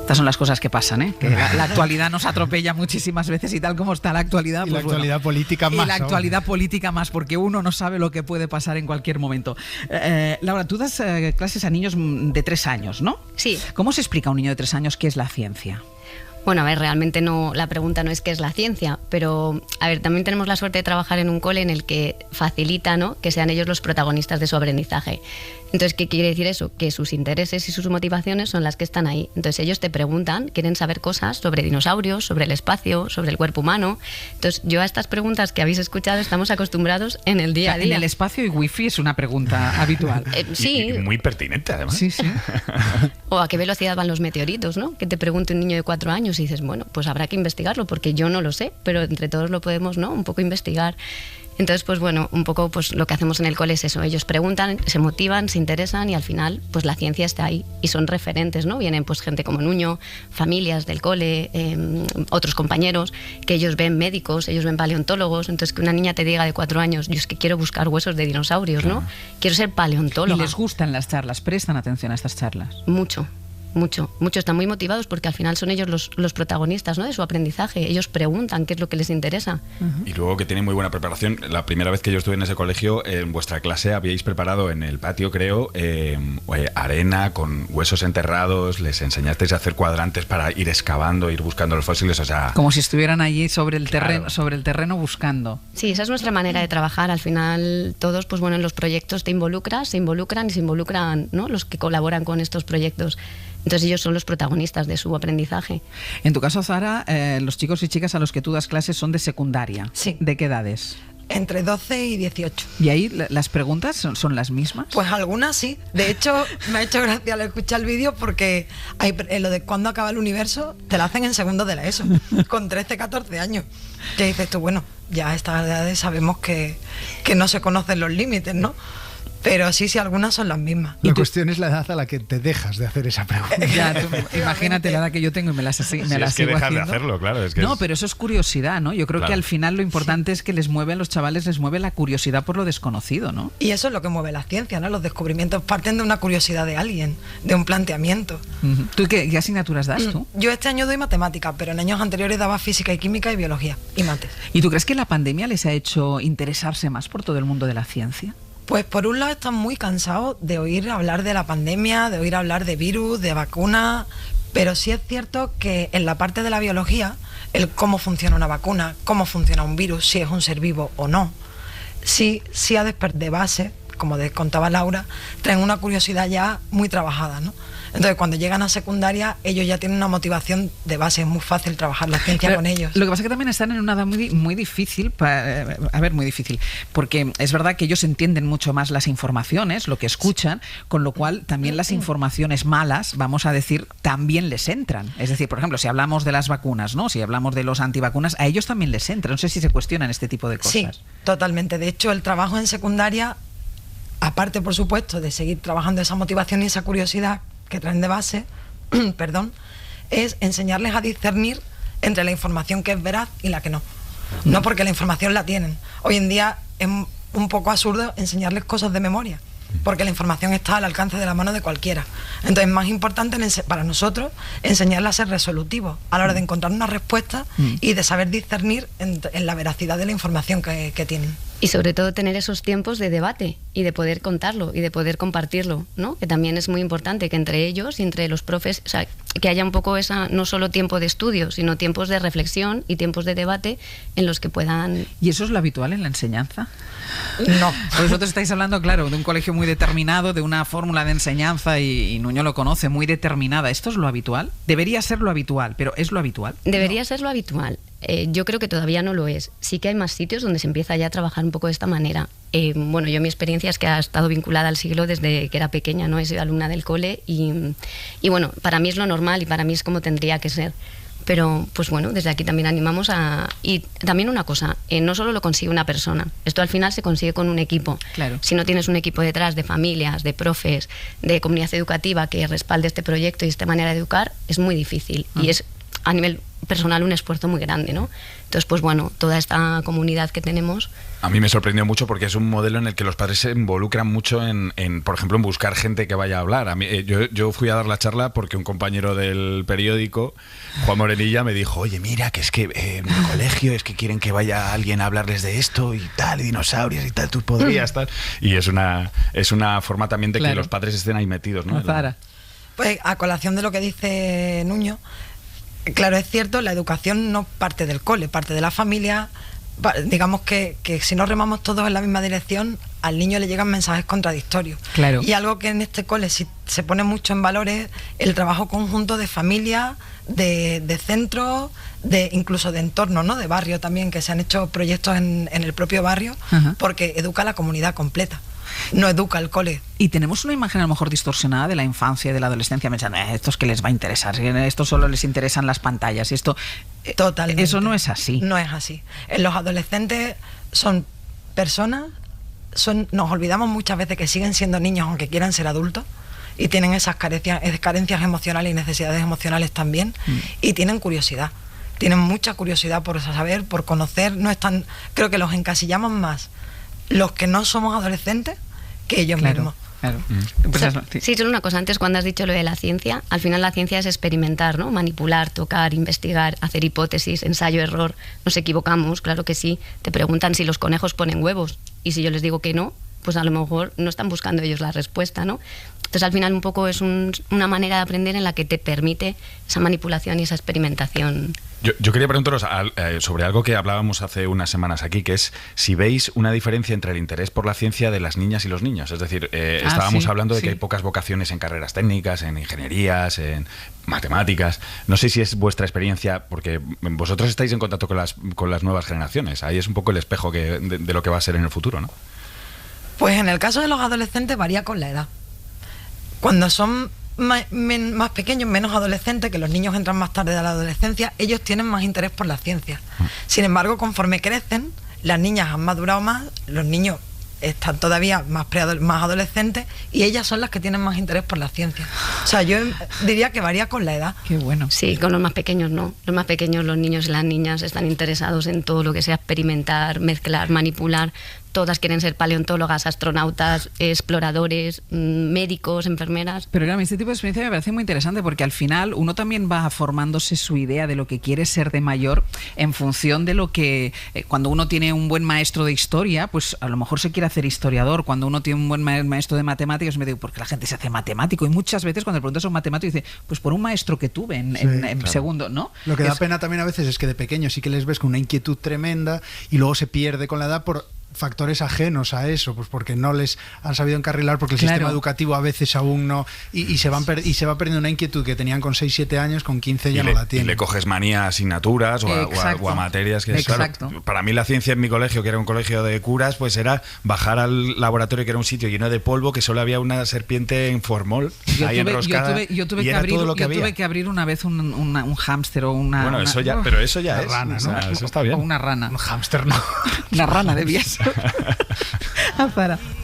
Estas son las cosas que pasan, ¿eh? Que la actualidad nos atropella muchísimas veces, y tal como está la actualidad... Y pues la actualidad política más. Y la actualidad política más, porque uno no sabe lo que puede pasar en cualquier momento. Laura, tú das clases a niños de 3 años, ¿no? Sí. ¿Cómo se explica a un niño de 3 años qué es la ciencia? Bueno, a ver, realmente no, la pregunta no es qué es la ciencia, pero a ver, también tenemos la suerte de trabajar en un cole en el que facilita, ¿no?, que sean ellos los protagonistas de su aprendizaje. Entonces, ¿qué quiere decir eso? Que sus intereses y sus motivaciones son las que están ahí. Entonces, ellos te preguntan, quieren saber cosas sobre dinosaurios, sobre el espacio, sobre el cuerpo humano. Entonces, yo a estas preguntas que habéis escuchado estamos acostumbrados en el día a día. En el espacio y wifi es una pregunta habitual. Sí. Y muy pertinente, además. Sí, sí. O a qué velocidad van los meteoritos, ¿no? Que te pregunte un niño de 4 años y dices, bueno, pues habrá que investigarlo, porque yo no lo sé, pero entre todos lo podemos, ¿no?, un poco investigar. Entonces, pues bueno, un poco pues lo que hacemos en el cole es eso. Ellos preguntan, se motivan, se interesan, y al final pues la ciencia está ahí y son referentes, ¿no? Vienen pues gente como Nuño, familias del cole, otros compañeros, que ellos ven médicos, ellos ven paleontólogos. Entonces, que una niña te diga de 4 años, yo es que quiero buscar huesos de dinosaurios, ¿no? Quiero ser paleontóloga. ¿Y les gustan las charlas? ¿Prestan atención a estas charlas? Mucho. Están muy motivados porque al final son ellos los protagonistas, ¿no?, de su aprendizaje. Ellos preguntan qué es lo que les interesa. Y luego que tienen muy buena preparación. La primera vez que yo estuve en ese colegio, en vuestra clase habíais preparado en el patio, creo, arena con huesos enterrados, les enseñasteis a hacer cuadrantes para ir excavando, ir buscando los fósiles, o sea... Como si estuvieran allí sobre el terreno, Claro. sobre el terreno buscando. Sí, esa es nuestra manera de trabajar. Al final todos, pues bueno, en los proyectos se involucran, ¿no?, los que colaboran con estos proyectos. Entonces ellos son los protagonistas de su aprendizaje. En tu caso, Zara, los chicos y chicas a los que tú das clases son de secundaria. Sí. ¿De qué edades? Entre 12 y 18. ¿Y ahí las preguntas son las mismas? Pues algunas sí. De hecho, me ha hecho gracia al escuchar el vídeo porque hay, lo de cuándo acaba el universo te lo hacen en segundo de la ESO, con 13, 14 años. Que dices tú, bueno, ya a estas edades sabemos que no se conocen los límites, ¿no? Pero sí, algunas son las mismas. La cuestión es la edad a la que te dejas de hacer esa pregunta. Ya, imagínate la edad que yo tengo y me las sigo es que haciendo. dejas de hacerlo, claro. Es que no, pero eso es curiosidad, ¿no? Yo creo que al final lo importante es que les mueve a los chavales, les mueve la curiosidad por lo desconocido, ¿no? Y eso es lo que mueve la ciencia, ¿no? Los descubrimientos parten de una curiosidad de alguien, de un planteamiento. ¿Tú qué asignaturas das tú? Yo este año doy matemáticas, pero en años anteriores daba física y química y biología y mates. ¿Y tú crees que la pandemia les ha hecho interesarse más por todo el mundo de la ciencia? Pues por un lado están muy cansados de oír hablar de la pandemia, de oír hablar de virus, de vacunas, pero sí es cierto que en la parte de la biología, el cómo funciona una vacuna, cómo funciona un virus, si es un ser vivo o no, sí ha de base, como contaba Laura, traen una curiosidad ya muy trabajada, ¿no? Entonces, cuando llegan a secundaria, ellos ya tienen una motivación de base, es muy fácil trabajar la ciencia con ellos. Lo que pasa es que también están en una edad muy difícil, muy difícil, porque es verdad que ellos entienden mucho más las informaciones, lo que escuchan, con lo cual también las informaciones malas, vamos a decir, también les entran. Es decir, por ejemplo, si hablamos de las vacunas, ¿no? Si hablamos de los antivacunas, a ellos también les entran. No sé si se cuestionan este tipo de cosas. Sí, totalmente. De hecho, el trabajo en secundaria, aparte, por supuesto, de seguir trabajando esa motivación y esa curiosidad que traen de base, perdón, es enseñarles a discernir entre la información que es veraz y la que no. No porque la información la tienen. Hoy en día es un poco absurdo enseñarles cosas de memoria, porque la información está al alcance de la mano de cualquiera. Entonces es más importante para nosotros enseñarles a ser resolutivos a la hora de encontrar una respuesta y de saber discernir en la veracidad de la información que tienen. Y sobre todo tener esos tiempos de debate y de poder contarlo y de poder compartirlo, ¿no? Que también es muy importante que entre ellos y entre los profes, o sea, que haya un poco esa, no solo tiempo de estudio, sino tiempos de reflexión y tiempos de debate en los que puedan... ¿Y eso es lo habitual en la enseñanza? No. Vosotros estáis hablando, claro, de un colegio muy determinado, de una fórmula de enseñanza, y Nuño lo conoce, muy determinada. ¿Esto es lo habitual? Debería ser lo habitual, pero ¿es lo habitual? Debería ser lo habitual. Yo creo que todavía no lo es. Sí que hay más sitios donde se empieza ya a trabajar un poco de esta manera. Bueno, mi experiencia es que ha estado vinculada al siglo desde que era pequeña, ¿no? He sido alumna del cole y bueno, para mí es lo normal y para mí es como tendría que ser. Pero, pues bueno, desde aquí también animamos a... Y también una cosa, no solo lo consigue una persona, esto al final se consigue con un equipo. Claro. Si no tienes un equipo detrás de familias, de profes, de comunidad educativa que respalde este proyecto y esta manera de educar, es muy difícil. Y es, a nivel personal, un esfuerzo muy grande, ¿no? Entonces, pues bueno, toda esta comunidad que tenemos... A mí me sorprendió mucho porque es un modelo en el que los padres se involucran mucho en por ejemplo, en buscar gente que vaya a hablar. A mí, yo fui a dar la charla porque un compañero del periódico, Juan Morenilla, me dijo, oye, mira, que es que en mi colegio es que quieren que vaya alguien a hablarles de esto y tal, y dinosaurios y tal, tú podrías, tal. Y es una forma también de que los padres estén ahí metidos, ¿no? Zara. Pues a colación de lo que dice Nuño, claro, es cierto, la educación no parte del cole, parte de la familia. Digamos que si no remamos todos en la misma dirección, al niño le llegan mensajes contradictorios. Claro. Y algo que en este cole sí se pone mucho en valor es el trabajo conjunto de familia, de centros, incluso de entorno, ¿no? De barrio también, que se han hecho proyectos en el propio barrio, porque educa a la comunidad completa. No educa el cole. Y tenemos una imagen a lo mejor distorsionada de la infancia y de la adolescencia, pensando, esto es que les va a interesar, esto solo les interesan las pantallas, y esto... Totalmente. Eso no es así. No es así. Los adolescentes son personas, nos olvidamos muchas veces que siguen siendo niños aunque quieran ser adultos, y tienen esas carencias emocionales y necesidades emocionales también, y tienen curiosidad. Tienen mucha curiosidad por saber, por conocer. Creo que los encasillamos más los que no somos adolescentes que ellos mismos. Claro. Sí, solo una cosa, antes cuando has dicho lo de la ciencia, al final la ciencia es experimentar, ¿no? Manipular, tocar, investigar, hacer hipótesis, ensayo, error. Nos equivocamos, claro que sí. Te preguntan si los conejos ponen huevos, y si yo les digo que no, pues a lo mejor no están buscando ellos la respuesta, ¿no? Entonces al final un poco es una manera de aprender en la que te permite esa manipulación y esa experimentación. Yo quería preguntaros sobre algo que hablábamos hace unas semanas aquí, que es si veis una diferencia entre el interés por la ciencia de las niñas y los niños. Es decir, estábamos hablando de que hay pocas vocaciones en carreras técnicas, en ingenierías, en matemáticas. No sé si es vuestra experiencia, porque vosotros estáis en contacto con las nuevas generaciones. Ahí es un poco el espejo de lo que va a ser en el futuro, ¿no? Pues en el caso de los adolescentes varía con la edad. Cuando son más pequeños, menos adolescentes, que los niños entran más tarde de la adolescencia, ellos tienen más interés por la ciencia. Sin embargo, conforme crecen, las niñas han madurado más, los niños están todavía más adolescentes, y ellas son las que tienen más interés por la ciencia. O sea, yo diría que varía con la edad. Qué bueno. Sí, con los más pequeños no. Los más pequeños, los niños y las niñas están interesados en todo lo que sea experimentar, mezclar, manipular. Todas quieren ser paleontólogas, astronautas, exploradores, médicos, enfermeras. Pero claro, este tipo de experiencia me parece muy interesante porque al final uno también va formándose su idea de lo que quiere ser de mayor en función de lo que... cuando uno tiene un buen maestro de historia, pues a lo mejor se quiere hacer historiador. Cuando uno tiene un buen maestro de matemáticas, me digo, ¿por qué la gente se hace matemático? Y muchas veces cuando le preguntas a un matemático dice, pues por un maestro que tuve en claro. segundo, ¿no? Lo que da pena también a veces es que de pequeño sí que les ves con una inquietud tremenda y luego se pierde con la edad por factores ajenos a eso, pues porque no les han sabido encarrilar, porque el sistema educativo a veces aún no, y se va perdiendo una inquietud que tenían con 6-7 años, con 15 ya no la tienen. Y le coges manía a asignaturas o a materias que claro, para mí la ciencia en mi colegio, que era un colegio de curas, pues era bajar al laboratorio, que era un sitio lleno de polvo, que solo había una serpiente en formol ahí enroscada. Yo tuve que abrir una vez un hámster o una... Bueno, eso ya, pero eso ya una es rana, ¿no? O sea, eso está bien. O una rana. Un hámster no. Una rana debía ser.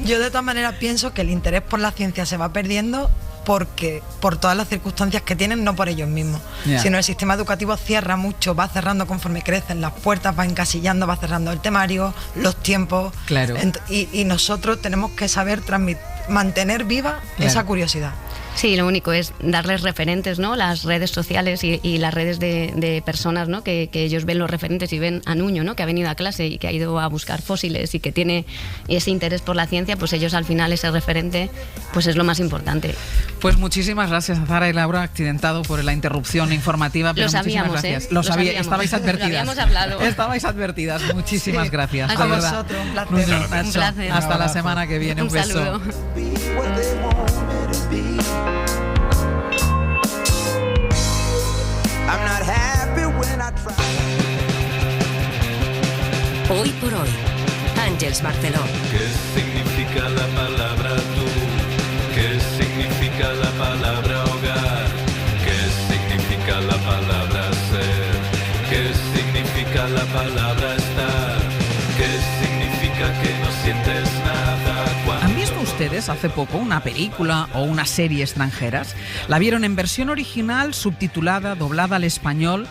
Yo de todas maneras pienso que el interés por la ciencia se va perdiendo porque por todas las circunstancias que tienen, no por ellos mismos, sino el sistema educativo cierra mucho, va cerrando conforme crecen las puertas, va encasillando, va cerrando el temario, los tiempos, claro. Y nosotros tenemos que saber mantener viva esa curiosidad. Sí, lo único es darles referentes, ¿no? Las redes sociales y las redes de personas, ¿no? Que ellos ven los referentes y ven a Nuño, ¿no? Que ha venido a clase y que ha ido a buscar fósiles y que tiene ese interés por la ciencia, pues ellos al final ese referente pues es lo más importante. Pues muchísimas gracias a Zara y Laura, accidentado por la interrupción informativa. Pero lo sabíamos, gracias. Lo sabíamos. Estabais advertidas. Lo habíamos hablado. Estabais advertidas. Muchísimas gracias. A vosotros, un placer. Un placer. Hasta la semana que viene. Un beso. Saludo. Hoy por hoy, Àngels Barceló. ¿Qué significa la palabra tú? ¿Qué significa la palabra hogar? ¿Qué significa la palabra ser? ¿Qué significa la palabra estar? ¿Qué significa que no sientes nada? ¿Han visto ustedes hace poco una película o una serie extranjeras? ¿La vieron en versión original, subtitulada, doblada al español?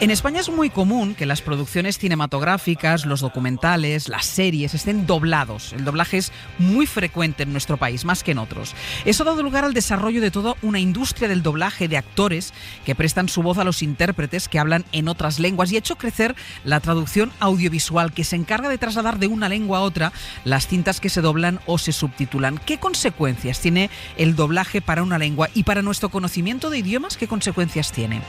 En España es muy común que las producciones cinematográficas, los documentales, las series estén doblados. El doblaje es muy frecuente en nuestro país, más que en otros. Eso ha dado lugar al desarrollo de toda una industria del doblaje, de actores que prestan su voz a los intérpretes que hablan en otras lenguas, y ha hecho crecer la traducción audiovisual, que se encarga de trasladar de una lengua a otra las cintas que se doblan o se subtitulan. ¿Qué consecuencias tiene el doblaje para una lengua y para nuestro conocimiento de idiomas? ¿Qué consecuencias tiene?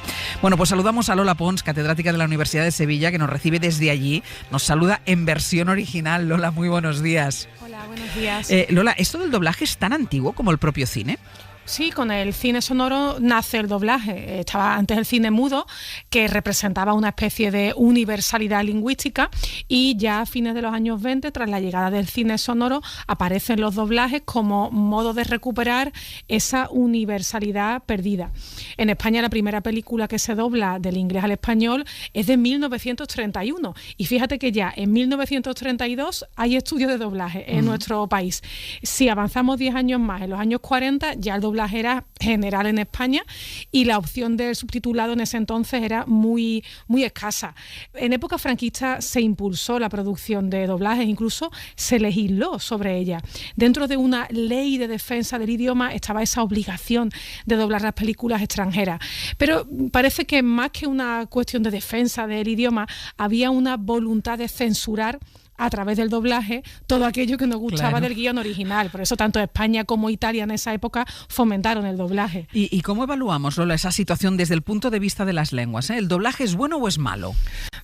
Bueno, pues saludamos a Lola Pons, catedrática de la Universidad de Sevilla, que nos recibe desde allí. Nos saluda en versión original. Lola, muy buenos días. Hola, buenos días. Lola, ¿esto del doblaje es tan antiguo como el propio cine? Sí, con el cine sonoro nace el doblaje. Estaba antes el cine mudo, que representaba una especie de universalidad lingüística, y ya a fines de los años 20, tras la llegada del cine sonoro, aparecen los doblajes como modo de recuperar esa universalidad perdida. En España la primera película que se dobla del inglés al español es de 1931, y fíjate que ya en 1932 hay estudios de doblaje en nuestro país. Si avanzamos 10 años más, en los años 40 ya el doblaje era general en España, y la opción del subtitulado en ese entonces era muy, muy escasa. En época franquista se impulsó la producción de doblajes, incluso se legisló sobre ella. Dentro de una ley de defensa del idioma estaba esa obligación de doblar las películas extranjeras. Pero parece que más que una cuestión de defensa del idioma, había una voluntad de censurar a través del doblaje todo aquello que nos gustaba del guión original. Por eso tanto España como Italia en esa época fomentaron el doblaje. ¿Y cómo evaluamos, Lola, esa situación desde el punto de vista de las lenguas? ¿El doblaje es bueno o es malo?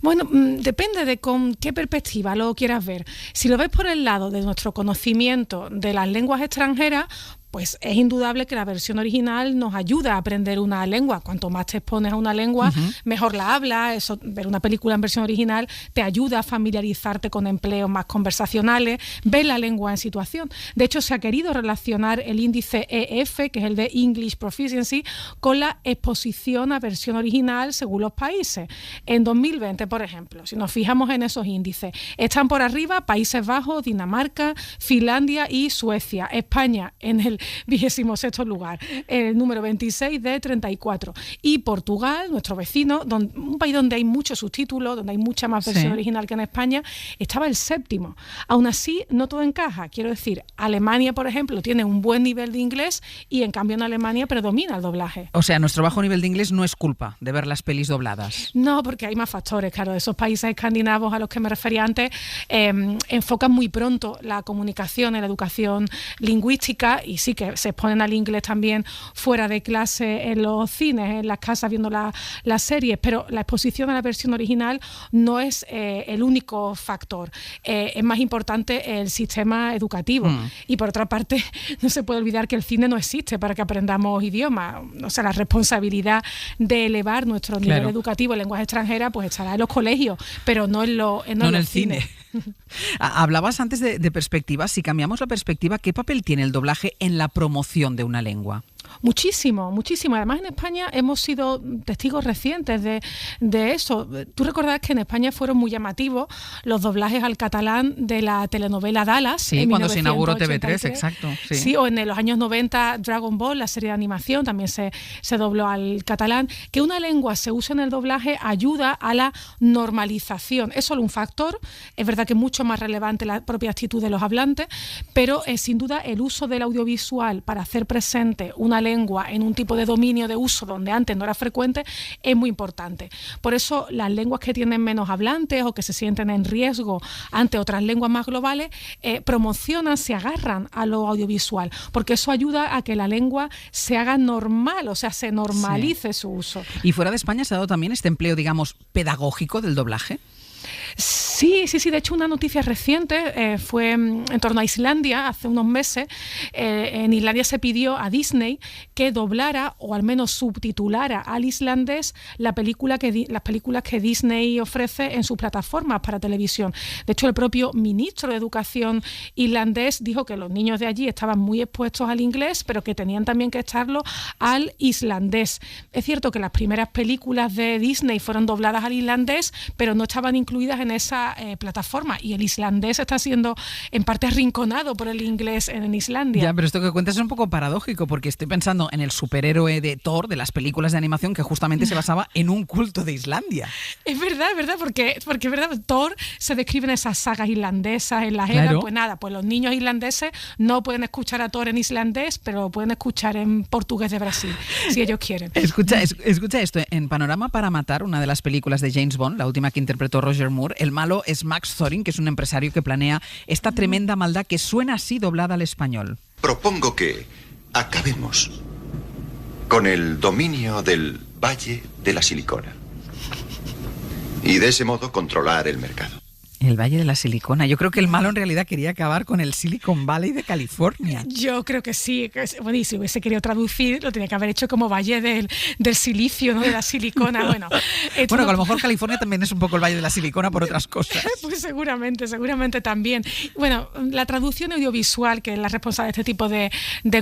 Bueno, depende de con qué perspectiva lo quieras ver. Si lo ves por el lado de nuestro conocimiento de las lenguas extranjeras, pues es indudable que la versión original nos ayuda a aprender una lengua. Cuanto más te expones a una lengua, mejor la hablas. Eso, ver una película en versión original te ayuda a familiarizarte con empleos más conversacionales, ver la lengua en situación. De hecho, se ha querido relacionar el índice EF, que es el de English Proficiency, con la exposición a versión original según los países. En 2020, por ejemplo, si nos fijamos en esos índices, están por arriba Países Bajos, Dinamarca, Finlandia y Suecia. España en el 26º lugar, el número 26 de 34. Y Portugal, nuestro vecino, un país donde hay muchos subtítulos, donde hay mucha más versión original que en España, estaba el 7º. Aún así, no todo encaja. Quiero decir, Alemania, por ejemplo, tiene un buen nivel de inglés y en cambio en Alemania predomina el doblaje. O sea, nuestro bajo nivel de inglés no es culpa de ver las pelis dobladas. No, porque hay más factores, claro. Esos países escandinavos a los que me refería antes enfocan muy pronto la comunicación, la educación lingüística, y sí que se exponen al inglés también fuera de clase en los cines, en las casas viendo las series, pero la exposición a la versión original no es el único factor. Es más importante el sistema educativo. Y por otra parte, no se puede olvidar que el cine no existe para que aprendamos idiomas. O sea, la responsabilidad de elevar nuestro nivel educativo en lenguas extranjeras pues estará en los colegios, pero no en el cine. Hablabas antes de perspectivas. Si cambiamos la perspectiva, ¿qué papel tiene el doblaje en la promoción de una lengua? Muchísimo, muchísimo. Además, en España hemos sido testigos recientes de eso. Tú recordarás que en España fueron muy llamativos los doblajes al catalán de la telenovela Dallas. Sí, cuando se inauguró TV3, exacto. Sí, o en los años 90 Dragon Ball, la serie de animación, también se dobló al catalán. Que una lengua se use en el doblaje ayuda a la normalización. Es solo un factor. Es verdad que es mucho más relevante la propia actitud de los hablantes, pero sin duda el uso del audiovisual para hacer presente una lengua en un tipo de dominio de uso donde antes no era frecuente es muy importante. Por eso las lenguas que tienen menos hablantes o que se sienten en riesgo ante otras lenguas más globales promocionan, se agarran a lo audiovisual, porque eso ayuda a que la lengua se haga normal, o sea, se normalice su uso. ¿Y fuera de España se ha dado también este empleo, digamos, pedagógico del doblaje? Sí. De hecho, una noticia reciente fue en torno a Islandia, hace unos meses. En Islandia se pidió a Disney que doblara o al menos subtitulara al islandés las películas que Disney ofrece en sus plataformas para televisión. De hecho, el propio ministro de Educación islandés dijo que los niños de allí estaban muy expuestos al inglés, pero que tenían también que estarlo al islandés. Es cierto que las primeras películas de Disney fueron dobladas al islandés, pero no estaban incluidas en esa plataforma, y el islandés está siendo en parte arrinconado por el inglés en Islandia. Ya, pero esto que cuentas es un poco paradójico, porque estoy pensando en el superhéroe de Thor, de las películas de animación, que justamente se basaba en un culto de Islandia. Es verdad, porque es verdad, Thor se describe en esas sagas islandesas, en las eras, pues nada, pues los niños islandeses no pueden escuchar a Thor en islandés, pero lo pueden escuchar en portugués de Brasil, si ellos quieren. Escucha esto, en Panorama para matar, una de las películas de James Bond, la última que interpretó Roger Moore, el malo es Max Zorin, que es un empresario que planea esta tremenda maldad que suena así doblada al español. Propongo que acabemos con el dominio del Valle de la Silicona y de ese modo controlar el mercado. El Valle de la Silicona. Yo creo que el malo en realidad quería acabar con el Silicon Valley de California. Yo creo que sí. Bueno, y si hubiese querido traducir, lo tenía que haber hecho como Valle del Silicio, ¿no? De la Silicona. Bueno, que a lo mejor California también es un poco el Valle de la Silicona por otras cosas. Pues seguramente también. Bueno, la traducción audiovisual, que es la responsable de este tipo de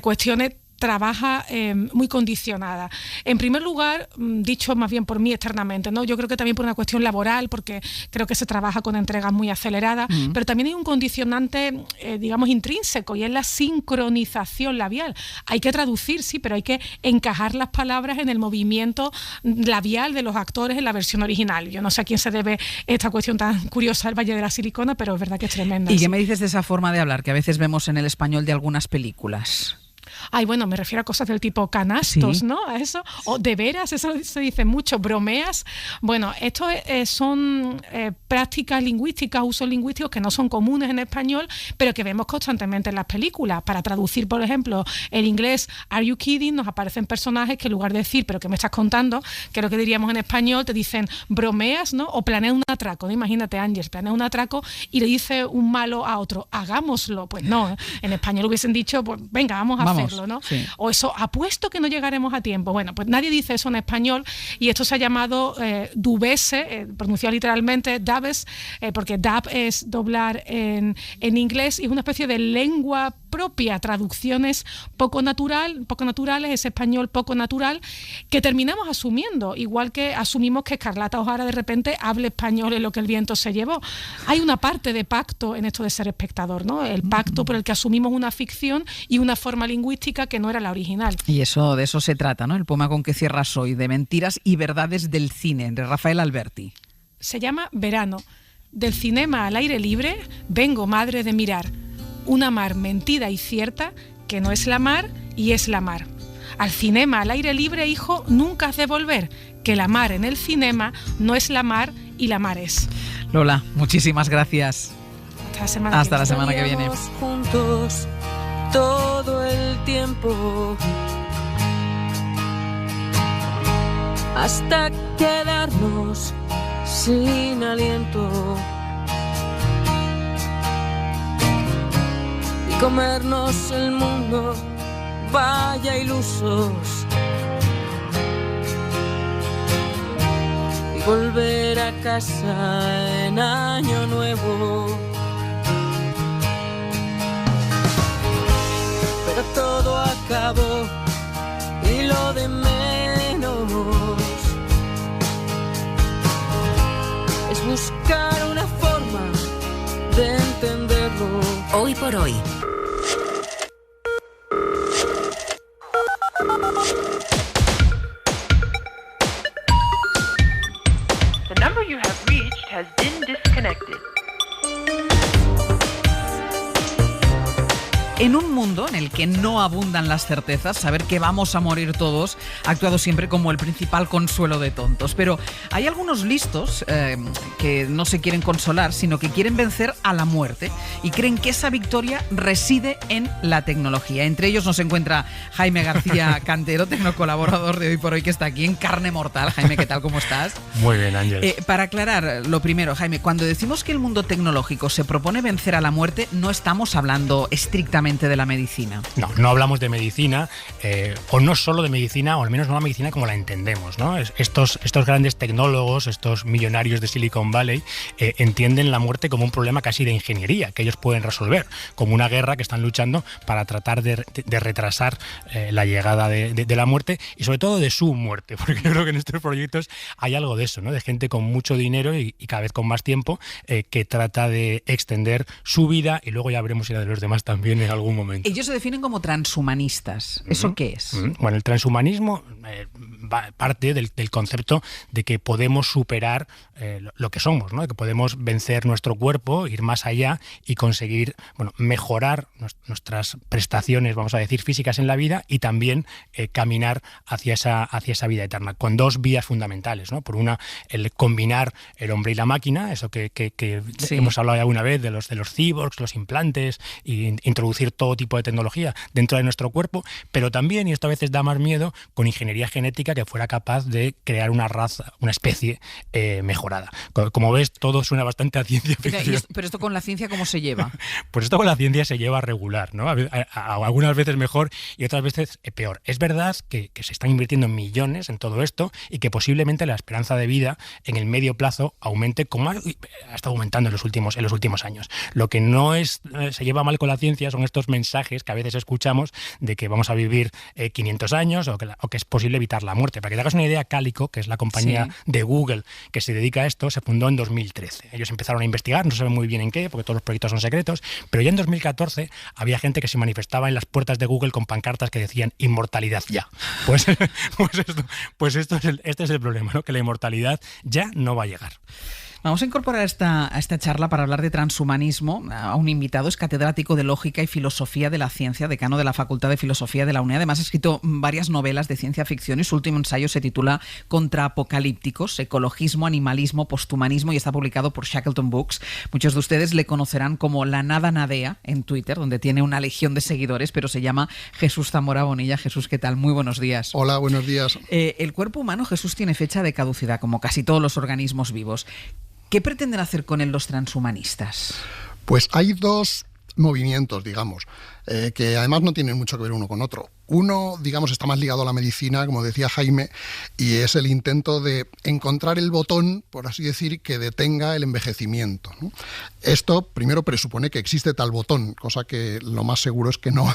cuestiones, trabaja muy condicionada. En primer lugar, dicho más bien por mí externamente, ¿no? Yo creo que también por una cuestión laboral, porque creo que se trabaja con entregas muy aceleradas, pero también hay un condicionante, digamos, intrínseco, y es la sincronización labial. Hay que traducir, sí, pero hay que encajar las palabras en el movimiento labial de los actores en la versión original. Yo no sé a quién se debe esta cuestión tan curiosa del Valle de la Silicona, pero es verdad que es tremenda. ¿Y qué me dices de esa forma de hablar que a veces vemos en el español de algunas películas? Ay, bueno, me refiero a cosas del tipo canastos, sí, ¿no? A eso. O de veras, eso se dice mucho, bromeas. Bueno, esto son prácticas lingüísticas, usos lingüísticos que no son comunes en español, pero que vemos constantemente en las películas. Para traducir, por ejemplo, el inglés "Are you kidding?", nos aparecen personajes que en lugar de decir "¿pero qué me estás contando?", que es lo que diríamos en español, te dicen "bromeas", ¿no? O "planea un atraco", ¿no? Imagínate, Ángel, planea un atraco y le dice un malo a otro "hagámoslo". Pues no, en español hubiesen dicho pues venga, vamos a hacerlo, ¿no? Sí. O eso, "apuesto que no llegaremos a tiempo". Bueno, pues nadie dice eso en español, y esto se ha llamado dubese, pronunciado literalmente dabes, porque dub es doblar en inglés, y es una especie de lengua propia traducciones poco naturales, ese español poco natural, que terminamos asumiendo, igual que asumimos que Escarlata O'Hara de repente hable español en Lo que el viento se llevó. Hay una parte de pacto en esto de ser espectador, ¿no? El pacto por el que asumimos una ficción y una forma lingüística que no era la original. Y de eso se trata, ¿no? El poema con que cierras hoy, de mentiras y verdades del cine, de Rafael Alberti. Se llama Verano. Del cinema al aire libre vengo, madre, de mirar una mar mentida y cierta que no es la mar y es la mar. Al cinema al aire libre, hijo, nunca has de volver, que la mar en el cinema no es la mar y la mar es. Lola, muchísimas gracias. Hasta la semana que viene. Juntos todo el tiempo hasta quedarnos sin aliento y comernos el mundo, vaya ilusos, y volver a casa en año nuevo. Pero todo acabó y lo de menos es buscar una forma de entenderlo. Hoy por hoy. The number you have reached has been disconnected. En un mundo en el que no abundan las certezas, saber que vamos a morir todos ha actuado siempre como el principal consuelo de tontos. Pero hay algunos listos que no se quieren consolar, sino que quieren vencer a la muerte y creen que esa victoria reside en la tecnología. Entre ellos nos encuentra Jaime García Cantero, tecnocolaborador de Hoy por Hoy, que está aquí en carne mortal. Jaime, ¿qué tal? ¿Cómo estás? Muy bien, Ángel. Para aclarar, lo primero, Jaime, cuando decimos que el mundo tecnológico se propone vencer a la muerte, no estamos hablando estrictamente de la medicina. No hablamos de medicina, o no solo de medicina, o al menos no la medicina como la entendemos, ¿no? Estos grandes tecnólogos, estos millonarios de Silicon Valley, entienden la muerte como un problema casi de ingeniería, que ellos pueden resolver, como una guerra que están luchando para tratar de retrasar la llegada de la muerte, y sobre todo de su muerte, porque yo creo que en estos proyectos hay algo de eso, ¿no? De gente con mucho dinero y cada vez con más tiempo, que trata de extender su vida, y luego ya veremos si la de los demás también en algún momento. Ellos se definen como transhumanistas. ¿Eso qué es? Bueno, el transhumanismo parte del concepto de que podemos superar lo que somos, ¿no? Que podemos vencer nuestro cuerpo, ir más allá y conseguir, mejorar nuestras prestaciones, vamos a decir, físicas en la vida, y también caminar hacia esa vida eterna, con dos vías fundamentales, ¿no? Por una, el combinar el hombre y la máquina, eso que sí, hemos hablado ya alguna vez de los cyborgs, los implantes, y introducir todo tipo de tecnología dentro de nuestro cuerpo, pero también, y esto a veces da más miedo, con ingeniería genética que fuera capaz de crear una raza, una especie mejorada. Como ves, todo suena bastante a ciencia ficción. Pero esto con la ciencia, ¿cómo se lleva? Pues esto con la ciencia se lleva regular, ¿no? Algunas veces mejor y otras veces peor. Es verdad que se están invirtiendo millones en todo esto y que posiblemente la esperanza de vida en el medio plazo aumente, como ha estado aumentando en los últimos años. Lo que no se lleva mal con la ciencia son estos mensajes que a veces escuchamos de que vamos a vivir 500 años o que es posible evitar la muerte. Para que te hagas una idea, Calico, que es la compañía de Google que se dedica a esto, se fundó en 2013. Ellos empezaron a investigar, no se sabe muy bien en qué, porque todos los proyectos son secretos, pero ya en 2014 había gente que se manifestaba en las puertas de Google con pancartas que decían inmortalidad ya. Este es el problema, ¿no? Que la inmortalidad ya no va a llegar. Vamos a incorporar a esta charla para hablar de transhumanismo a un invitado, es catedrático de Lógica y Filosofía de la Ciencia, decano de la Facultad de Filosofía de la UNED. Además ha escrito varias novelas de ciencia ficción y su último ensayo se titula Contraapocalípticos, ecologismo, animalismo, posthumanismo, y está publicado por Shackleton Books. Muchos de ustedes le conocerán como La Nada Nadea en Twitter, donde tiene una legión de seguidores, pero se llama Jesús Zamora Bonilla. Jesús, ¿qué tal? Muy buenos días. Hola, buenos días. El cuerpo humano, Jesús, tiene fecha de caducidad, como casi todos los organismos vivos. ¿Qué pretenden hacer con él los transhumanistas? Pues hay dos movimientos, digamos. que además no tienen mucho que ver uno con otro. Uno, digamos, está más ligado a la medicina, como decía Jaime, y es el intento de encontrar el botón, por así decir, que detenga el envejecimiento, ¿no? Esto, primero, presupone que existe tal botón, cosa que lo más seguro es que no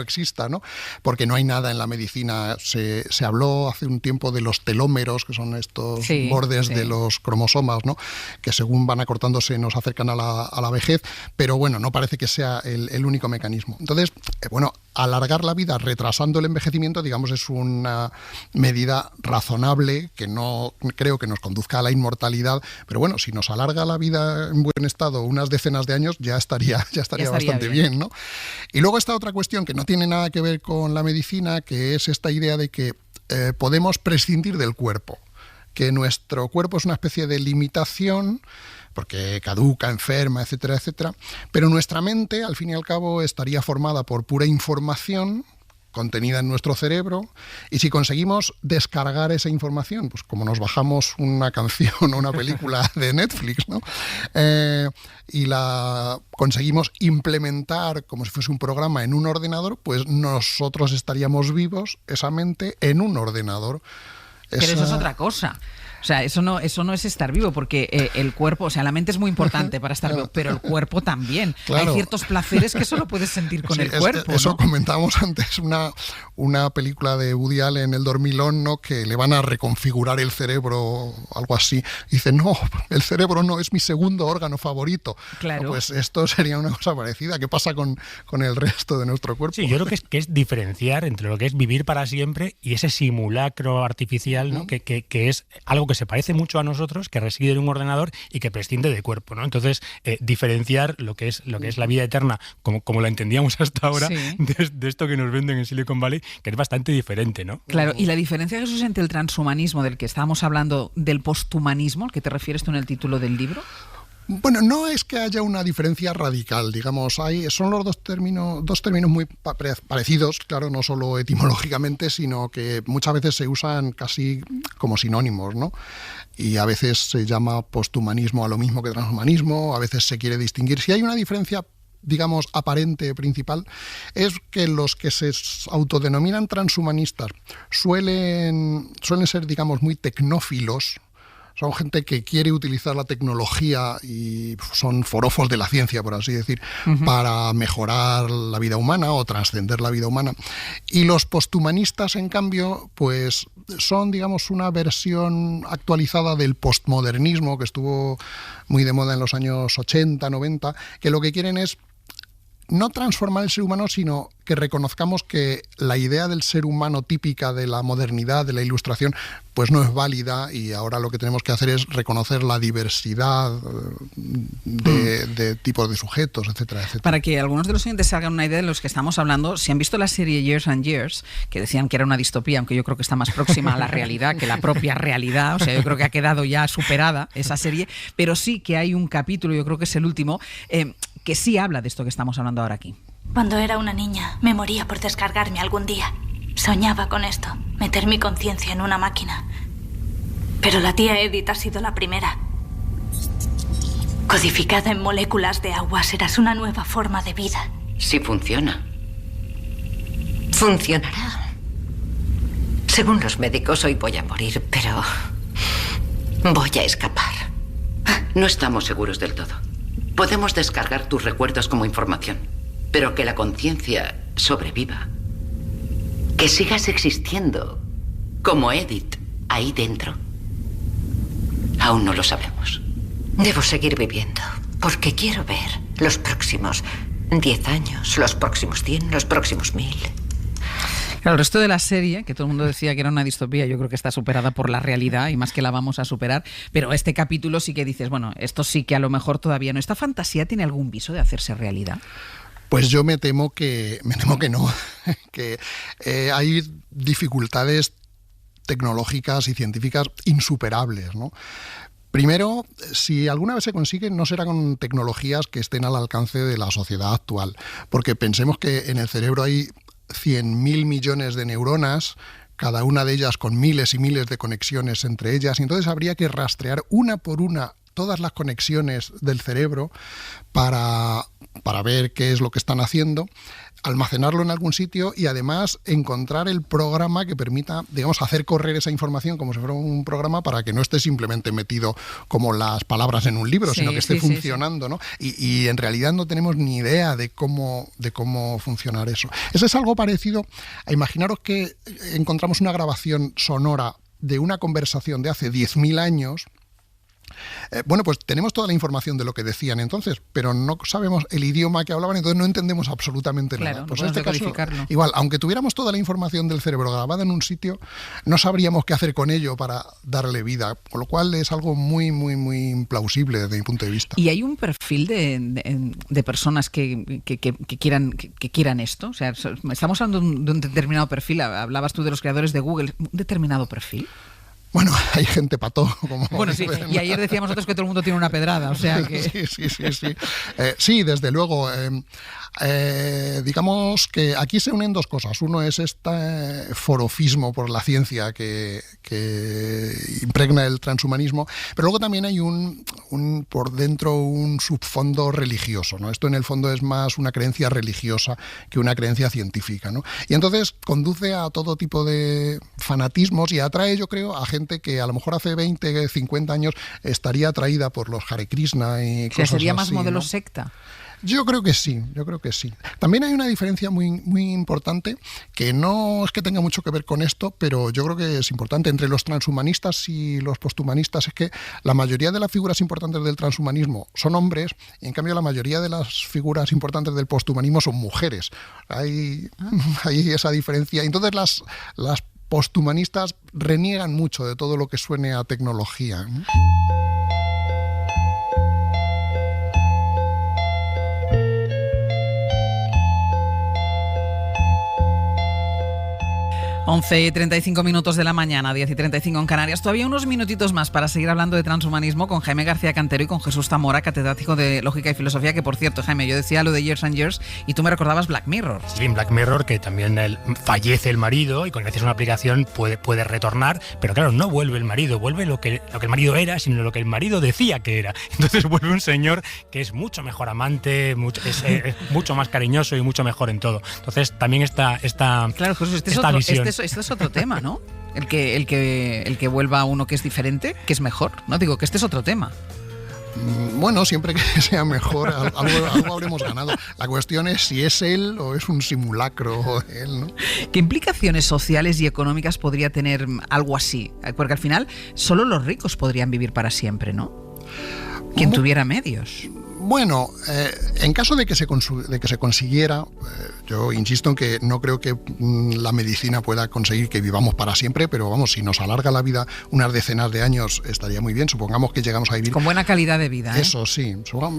exista, ¿no? Porque no hay nada en la medicina. Se habló hace un tiempo de los telómeros, que son estos bordes de los cromosomas, ¿no? Que según van acortándose nos acercan a la vejez, pero bueno, no parece que sea el único mecanismo. Entonces, bueno, alargar la vida retrasando el envejecimiento, digamos, es una medida razonable que no creo que nos conduzca a la inmortalidad, pero bueno, si nos alarga la vida en buen estado unas decenas de años, ya estaría bastante bien, ¿no? Y luego está otra cuestión que no tiene nada que ver con la medicina, que es esta idea de que podemos prescindir del cuerpo, que nuestro cuerpo es una especie de limitación porque caduca, enferma, etcétera, etcétera, pero nuestra mente, al fin y al cabo, estaría formada por pura información contenida en nuestro cerebro, y si conseguimos descargar esa información, pues como nos bajamos una canción o una película de Netflix, ¿no? Y la conseguimos implementar como si fuese un programa en un ordenador, pues nosotros estaríamos vivos, esa mente, en un ordenador. Pero eso es otra cosa. O sea, eso no es estar vivo, porque el cuerpo, o sea, la mente es muy importante para estar vivo, pero el cuerpo también. Claro. Hay ciertos placeres que solo puedes sentir con el cuerpo. Eso, ¿no? Comentábamos antes, una película de Woody Allen, El Dormilón, ¿no? Que le van a reconfigurar el cerebro, algo así. Y dice, no, el cerebro no, es mi segundo órgano favorito. Claro. No, pues esto sería una cosa parecida. ¿Qué pasa con el resto de nuestro cuerpo? Sí, yo creo que es diferenciar entre lo que es vivir para siempre y ese simulacro artificial, ¿no? Que es algo que se parece mucho a nosotros, que reside en un ordenador y que prescinde de cuerpo, ¿no? Entonces, diferenciar lo que es la vida eterna, como la entendíamos hasta ahora, de esto que nos venden en Silicon Valley, que es bastante diferente, ¿no? Claro, y la diferencia, Jesús, entre el transhumanismo del que estábamos hablando, del posthumanismo, al que te refieres tú en el título del libro. Bueno, no es que haya una diferencia radical, digamos, son los dos términos muy parecidos, claro, no solo etimológicamente, sino que muchas veces se usan casi como sinónimos, ¿no? Y a veces se llama posthumanismo a lo mismo que transhumanismo, a veces se quiere distinguir. Si hay una diferencia, digamos, aparente, principal, es que los que se autodenominan transhumanistas suelen ser, digamos, muy tecnófilos. Son gente que quiere utilizar la tecnología y son forofos de la ciencia, por así decir, para mejorar la vida humana o trascender la vida humana. Y los posthumanistas, en cambio, pues son, digamos, una versión actualizada del postmodernismo que estuvo muy de moda en los años 80, 90, que lo que quieren es no transformar el ser humano, sino que reconozcamos que la idea del ser humano típica de la modernidad, de la ilustración, pues no es válida, y ahora lo que tenemos que hacer es reconocer la diversidad de tipos de sujetos, etcétera, etcétera. Para que algunos de los oyentes se hagan una idea de los que estamos hablando, si han visto la serie Years and Years, que decían que era una distopía, aunque yo creo que está más próxima a la realidad que la propia realidad, o sea, yo creo que ha quedado ya superada esa serie, pero sí que hay un capítulo, yo creo que es el último, que sí habla de esto que estamos hablando ahora aquí. Cuando era una niña, me moría por descargarme algún día. Soñaba con esto, meter mi conciencia en una máquina. Pero la tía Edith ha sido la primera. Codificada en moléculas de agua, serás una nueva forma de vida. Si funciona. Funcionará. Según los médicos, hoy voy a morir, pero voy a escapar. No estamos seguros del todo. Podemos descargar tus recuerdos como información, pero que la conciencia sobreviva. Que sigas existiendo como Edith ahí dentro. Aún no lo sabemos. Debo seguir viviendo, porque quiero ver los próximos 10 años, los próximos 100, los próximos 1000. Claro, el resto de la serie, que todo el mundo decía que era una distopía, yo creo que está superada por la realidad y más que la vamos a superar, pero este capítulo sí que dices, bueno, esto sí que a lo mejor todavía no. ¿Esta fantasía tiene algún viso de hacerse realidad? Pues yo me temo que no, que hay dificultades tecnológicas y científicas insuperables, ¿no? Primero, si alguna vez se consigue, no será con tecnologías que estén al alcance de la sociedad actual, porque pensemos que en el cerebro hay 100.000 millones de neuronas, cada una de ellas con miles y miles de conexiones entre ellas, y entonces habría que rastrear una por una todas las conexiones del cerebro para ver qué es lo que están haciendo. almacenarlo en algún sitio y además encontrar el programa que permita, digamos, hacer correr esa información como si fuera un programa para que no esté simplemente metido como las palabras en un libro, sino que esté funcionando, ¿no? Y en realidad no tenemos ni idea de cómo funcionar eso. Eso es algo parecido a imaginaros que encontramos una grabación sonora de una conversación de hace 10.000 años. Bueno, pues tenemos toda la información de lo que decían entonces, pero no sabemos el idioma que hablaban, entonces no entendemos absolutamente nada. Pues en este caso, igual, aunque tuviéramos toda la información del cerebro grabada en un sitio, no sabríamos qué hacer con ello para darle vida, con lo cual es algo muy, muy, muy implausible desde mi punto de vista. ¿Y hay un perfil de personas que quieran esto? O sea, estamos hablando de un determinado perfil, hablabas tú de los creadores de Google, ¿un determinado perfil? Bueno, hay gente para todo. Bueno, sí, y ayer decíamos nosotros que todo el mundo tiene una pedrada, o sea que... Sí. Sí, desde luego. Digamos que aquí se unen dos cosas. Uno es este forofismo por la ciencia que impregna el transhumanismo, pero luego también hay por dentro un subfondo religioso, ¿no? Esto en el fondo es más una creencia religiosa que una creencia científica, ¿no? Y entonces conduce a todo tipo de fanatismos y atrae, yo creo, a gente que a lo mejor hace 20, 50 años estaría atraída por los Hare Krishna y cosas así. ¿Sería más modelo ¿no? secta? Yo creo que sí. También hay una diferencia muy, muy importante, que no es que tenga mucho que ver con esto, pero yo creo que es importante entre los transhumanistas y los posthumanistas, es que la mayoría de las figuras importantes del transhumanismo son hombres, y en cambio la mayoría de las figuras importantes del posthumanismo son mujeres. Hay esa diferencia. Entonces las posthumanistas reniegan mucho de todo lo que suene a tecnología, ¿no? 11:35 de la mañana, 10:35 en Canarias. Todavía unos minutitos más para seguir hablando de transhumanismo con Jaime García Cantero y con Jesús Zamora, catedrático de Lógica y Filosofía, que por cierto, Jaime, yo decía lo de Years and Years y tú me recordabas Black Mirror. Sí, Black Mirror, que también fallece el marido y con gracias a una aplicación puede retornar, pero claro, no vuelve el marido, vuelve lo que el marido era, sino lo que el marido decía que era. Entonces vuelve un señor que es mucho mejor amante, es mucho más cariñoso y mucho mejor en todo. Entonces también esta claro, Jesús, visión. Este es otro tema, ¿no? El que vuelva a uno que es diferente, que es mejor, ¿no? Digo que este es otro tema. Bueno, siempre que sea mejor, algo habremos ganado. La cuestión es si es él o es un simulacro él, ¿no? ¿Qué implicaciones sociales y económicas podría tener algo así? Porque al final solo los ricos podrían vivir para siempre, ¿no? Quien tuviera medios. Bueno, en caso de que se consiguiera, yo insisto en que no creo que la medicina pueda conseguir que vivamos para siempre, pero vamos, si nos alarga la vida unas decenas de años estaría muy bien. Supongamos que llegamos a vivir con buena calidad de vida, ¿eh? Eso sí,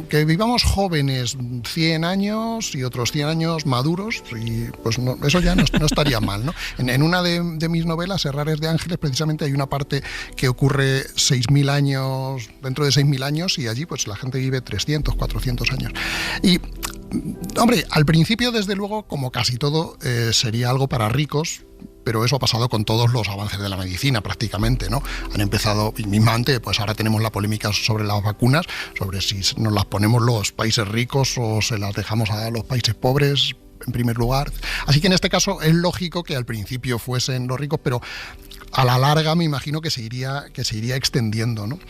que vivamos jóvenes 100 años y otros 100 años maduros, y pues no, eso ya no estaría mal, ¿no? En una de mis novelas, Errares de Ángeles, precisamente hay una parte que ocurre 6.000 años, dentro de 6.000 años, y allí pues la gente vive 300, 400 años. Y, hombre, al principio, desde luego, como casi todo, sería algo para ricos, pero eso ha pasado con todos los avances de la medicina prácticamente, ¿no? Han empezado, y mismamente, pues ahora tenemos la polémica sobre las vacunas, sobre si nos las ponemos los países ricos o se las dejamos a los países pobres en primer lugar. Así que en este caso es lógico que al principio fuesen los ricos, pero a la larga me imagino que se iría extendiendo, ¿no?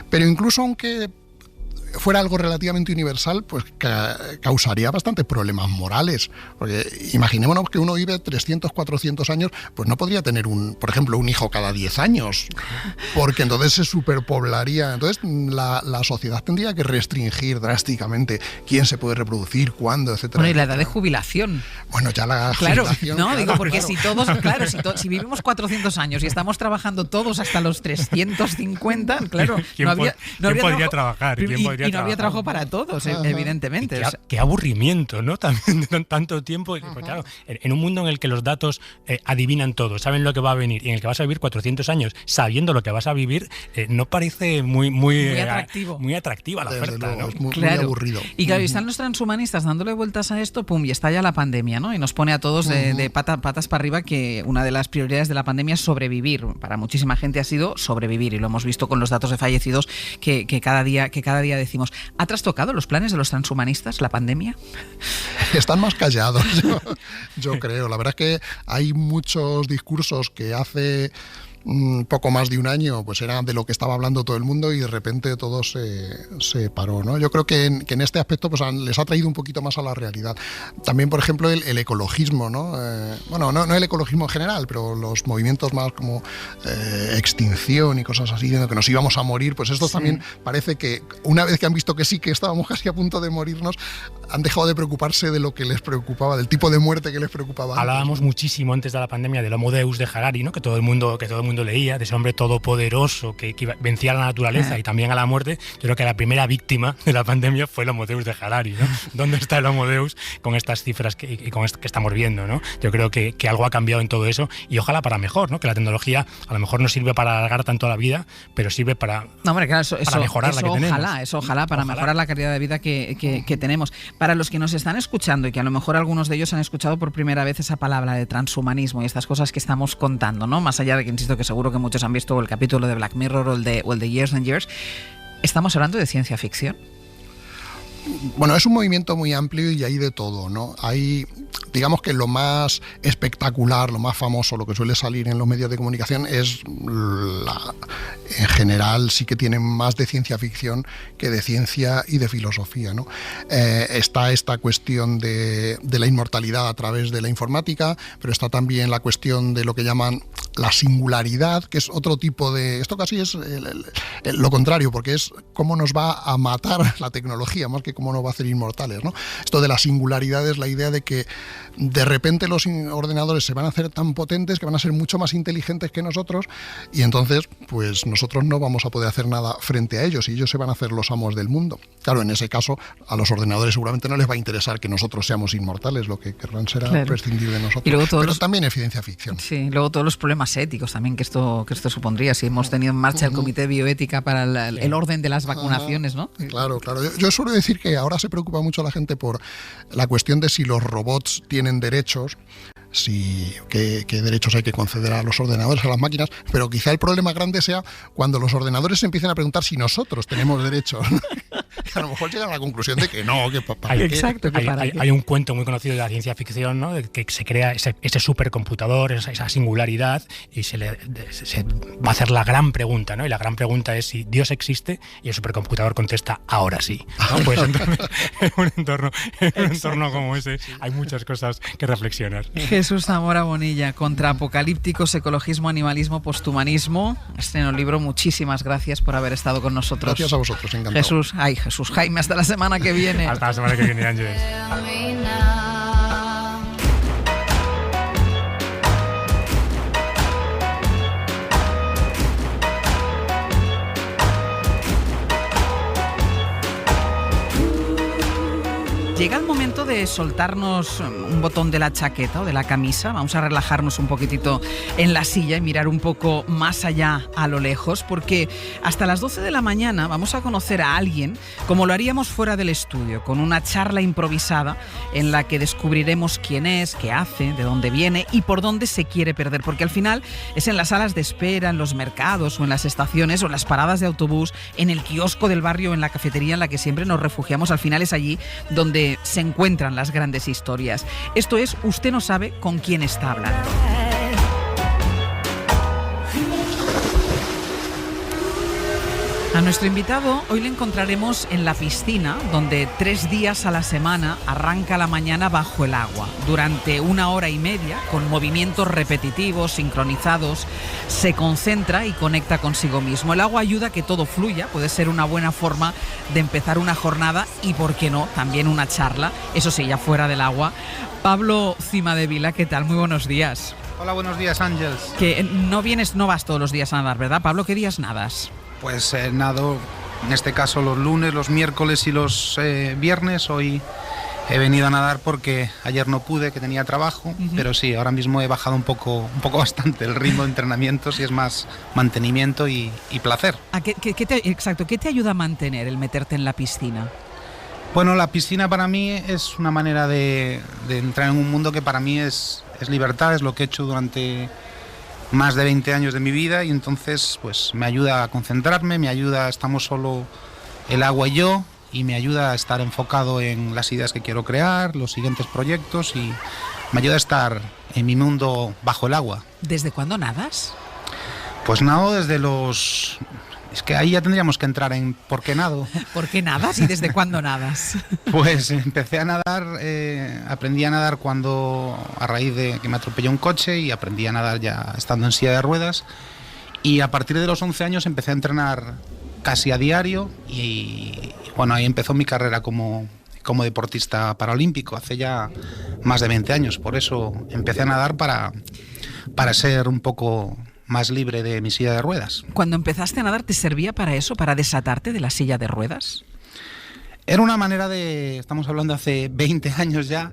Pero incluso aunque fuera algo relativamente universal, pues causaría bastantes problemas morales, porque imaginémonos que uno vive 300, 400 años, pues no podría tener por ejemplo, un hijo cada 10 años, porque entonces se superpoblaría. Entonces la sociedad tendría que restringir drásticamente quién se puede reproducir, cuándo, etcétera. Bueno, y la edad de jubilación. Bueno, ya la jubilación. No, claro, digo, porque si todos, claro, si vivimos 400 años y estamos trabajando todos hasta los 350, claro, ¿Quién podría trabajar? Y no había trabajo para todos, evidentemente. Qué aburrimiento, ¿no? También tanto tiempo. Pues claro, en un mundo en el que los datos adivinan todo, saben lo que va a venir y en el que vas a vivir 400 años sabiendo lo que vas a vivir, no parece muy atractiva la oferta, luego, ¿no? Es muy aburrido. Y claro, y están los transhumanistas dándole vueltas a esto, pum, y estalla la pandemia, ¿no? Y nos pone a todos de patas para arriba que una de las prioridades de la pandemia es sobrevivir. Para muchísima gente ha sido sobrevivir, y lo hemos visto con los datos de fallecidos que cada día decimos. ¿Ha trastocado los planes de los transhumanistas la pandemia? Están más callados, yo creo. La verdad es que hay muchos discursos que hace poco más de un año pues era de lo que estaba hablando todo el mundo y de repente todo se paró, ¿no? Yo creo que en este aspecto pues les ha traído un poquito más a la realidad. También, por ejemplo, el ecologismo, ¿no? Bueno, no el ecologismo en general, pero los movimientos más como extinción y cosas así, diciendo que nos íbamos a morir, pues estos también parece que una vez que han visto que sí, que estábamos casi a punto de morirnos, han dejado de preocuparse de lo que les preocupaba, del tipo de muerte que les preocupaba. Hablábamos muchísimo antes de la pandemia del Homo Deus de Harari, ¿no? Que todo el mundo leía, de ese hombre todopoderoso que vencía a la naturaleza y también a la muerte. Yo creo que la primera víctima de la pandemia fue el Homo Deus de Harari, ¿no? ¿Dónde está el Homo Deus con estas cifras y con esto que estamos viendo, ¿no? Yo creo que algo ha cambiado en todo eso y ojalá para mejor, ¿no? Que la tecnología a lo mejor no sirve para alargar tanto la vida, pero sirve para mejorar la que tenemos. Ojalá para mejorar la calidad de vida que tenemos. Para los que nos están escuchando y que a lo mejor algunos de ellos han escuchado por primera vez esa palabra de transhumanismo y estas cosas que estamos contando, ¿no? Más allá de que insisto que seguro que muchos han visto el capítulo de Black Mirror o el de Years and Years, ¿estamos hablando de ciencia ficción? Bueno, es un movimiento muy amplio y hay de todo, ¿no? Hay, digamos que lo más espectacular, lo más famoso, lo que suele salir en los medios de comunicación es en general sí que tienen más de ciencia ficción que de ciencia y de filosofía, ¿no? Está esta cuestión de la inmortalidad a través de la informática, pero está también la cuestión de lo que llaman la singularidad, que es otro tipo de... Esto casi es lo contrario, porque es cómo nos va a matar la tecnología, más que cómo nos va a hacer inmortales, ¿no? Esto de la singularidad es la idea de que de repente los ordenadores se van a hacer tan potentes que van a ser mucho más inteligentes que nosotros y entonces pues nosotros no vamos a poder hacer nada frente a ellos y ellos se van a hacer los amos del mundo. Claro, en ese caso a los ordenadores seguramente no les va a interesar que nosotros seamos inmortales, lo que querrán será prescindir de nosotros. Pero también es ciencia ficción. Sí, luego todos los problemas éticos también que esto supondría, si hemos tenido en marcha el Comité de Bioética para el orden de las vacunaciones, ¿no? Claro. Yo suelo decir que ahora se preocupa mucho la gente por la cuestión de si los robots tienen derechos, qué derechos hay que conceder a los ordenadores, a las máquinas, pero quizá el problema grande sea cuando los ordenadores se empiecen a preguntar si nosotros tenemos derechos. Y a lo mejor llegan a la conclusión de que no, que hay un cuento muy conocido de la ciencia ficción, ¿no? De que se crea ese supercomputador, esa singularidad, y se va a hacer la gran pregunta, ¿no? Y la gran pregunta es si Dios existe, y el supercomputador contesta ahora sí, ¿no? Pues entonces, en un entorno como ese hay muchas cosas que reflexionar. Jesús Zamora Bonilla, contra apocalípticos, ecologismo, animalismo, posthumanismo. Estreno libro, muchísimas gracias por haber estado con nosotros. Gracias a vosotros, encantado. Jesús, Jaime, hasta la semana que viene. Hasta la semana que viene, Ángeles. Llega el momento de soltarnos un botón de la chaqueta o de la camisa. Vamos a relajarnos un poquitito en la silla y mirar un poco más allá a lo lejos, porque hasta las 12 de la mañana vamos a conocer a alguien como lo haríamos fuera del estudio, con una charla improvisada en la que descubriremos quién es, qué hace, de dónde viene y por dónde se quiere perder, porque al final es en las salas de espera, en los mercados o en las estaciones o en las paradas de autobús, en el kiosco del barrio o en la cafetería en la que siempre nos refugiamos. Al final es allí donde se encuentran las grandes historias. Esto es Usted no sabe con quién está hablando. A nuestro invitado hoy le encontraremos en la piscina, donde 3 días a la semana arranca la mañana bajo el agua. Durante 1 hora y media, con movimientos repetitivos, sincronizados, se concentra y conecta consigo mismo. El agua ayuda a que todo fluya, puede ser una buena forma de empezar una jornada y, por qué no, también una charla, eso sí, ya fuera del agua. Pablo Cimadevila, ¿qué tal? Muy buenos días. Hola, buenos días, Ángeles. Que no vas todos los días a nadar, ¿verdad, Pablo? ¿Qué días nadas? Pues nado, en este caso los lunes, los miércoles y los viernes. Hoy he venido a nadar porque ayer no pude, que tenía trabajo, pero sí, ahora mismo he bajado un poco bastante el ritmo de entrenamientos y es más mantenimiento y placer. ¿Qué te ayuda a mantener el meterte en la piscina? Bueno, la piscina para mí es una manera de entrar en un mundo que para mí es libertad, es lo que he hecho durante más de 20 años de mi vida y entonces pues me ayuda a concentrarme, estamos solo el agua y yo, y me ayuda a estar enfocado en las ideas que quiero crear, los siguientes proyectos, y me ayuda a estar en mi mundo bajo el agua. ¿Desde cuándo nadas? Pues nado desde los... Es que ahí ya tendríamos que entrar en ¿por qué nado? ¿Por qué nadas y desde cuándo nadas? Pues empecé a nadar, aprendí a nadar a raíz de que me atropelló un coche, y aprendí a nadar ya estando en silla de ruedas, y a partir de los 11 años empecé a entrenar casi a diario, y bueno, ahí empezó mi carrera como deportista paralímpico hace ya más de 20 años. Por eso empecé a nadar para ser un poco más libre de mi silla de ruedas. Cuando empezaste a nadar, ¿te servía para eso, para desatarte de la silla de ruedas? Era una manera de... Estamos hablando hace 20 años ya.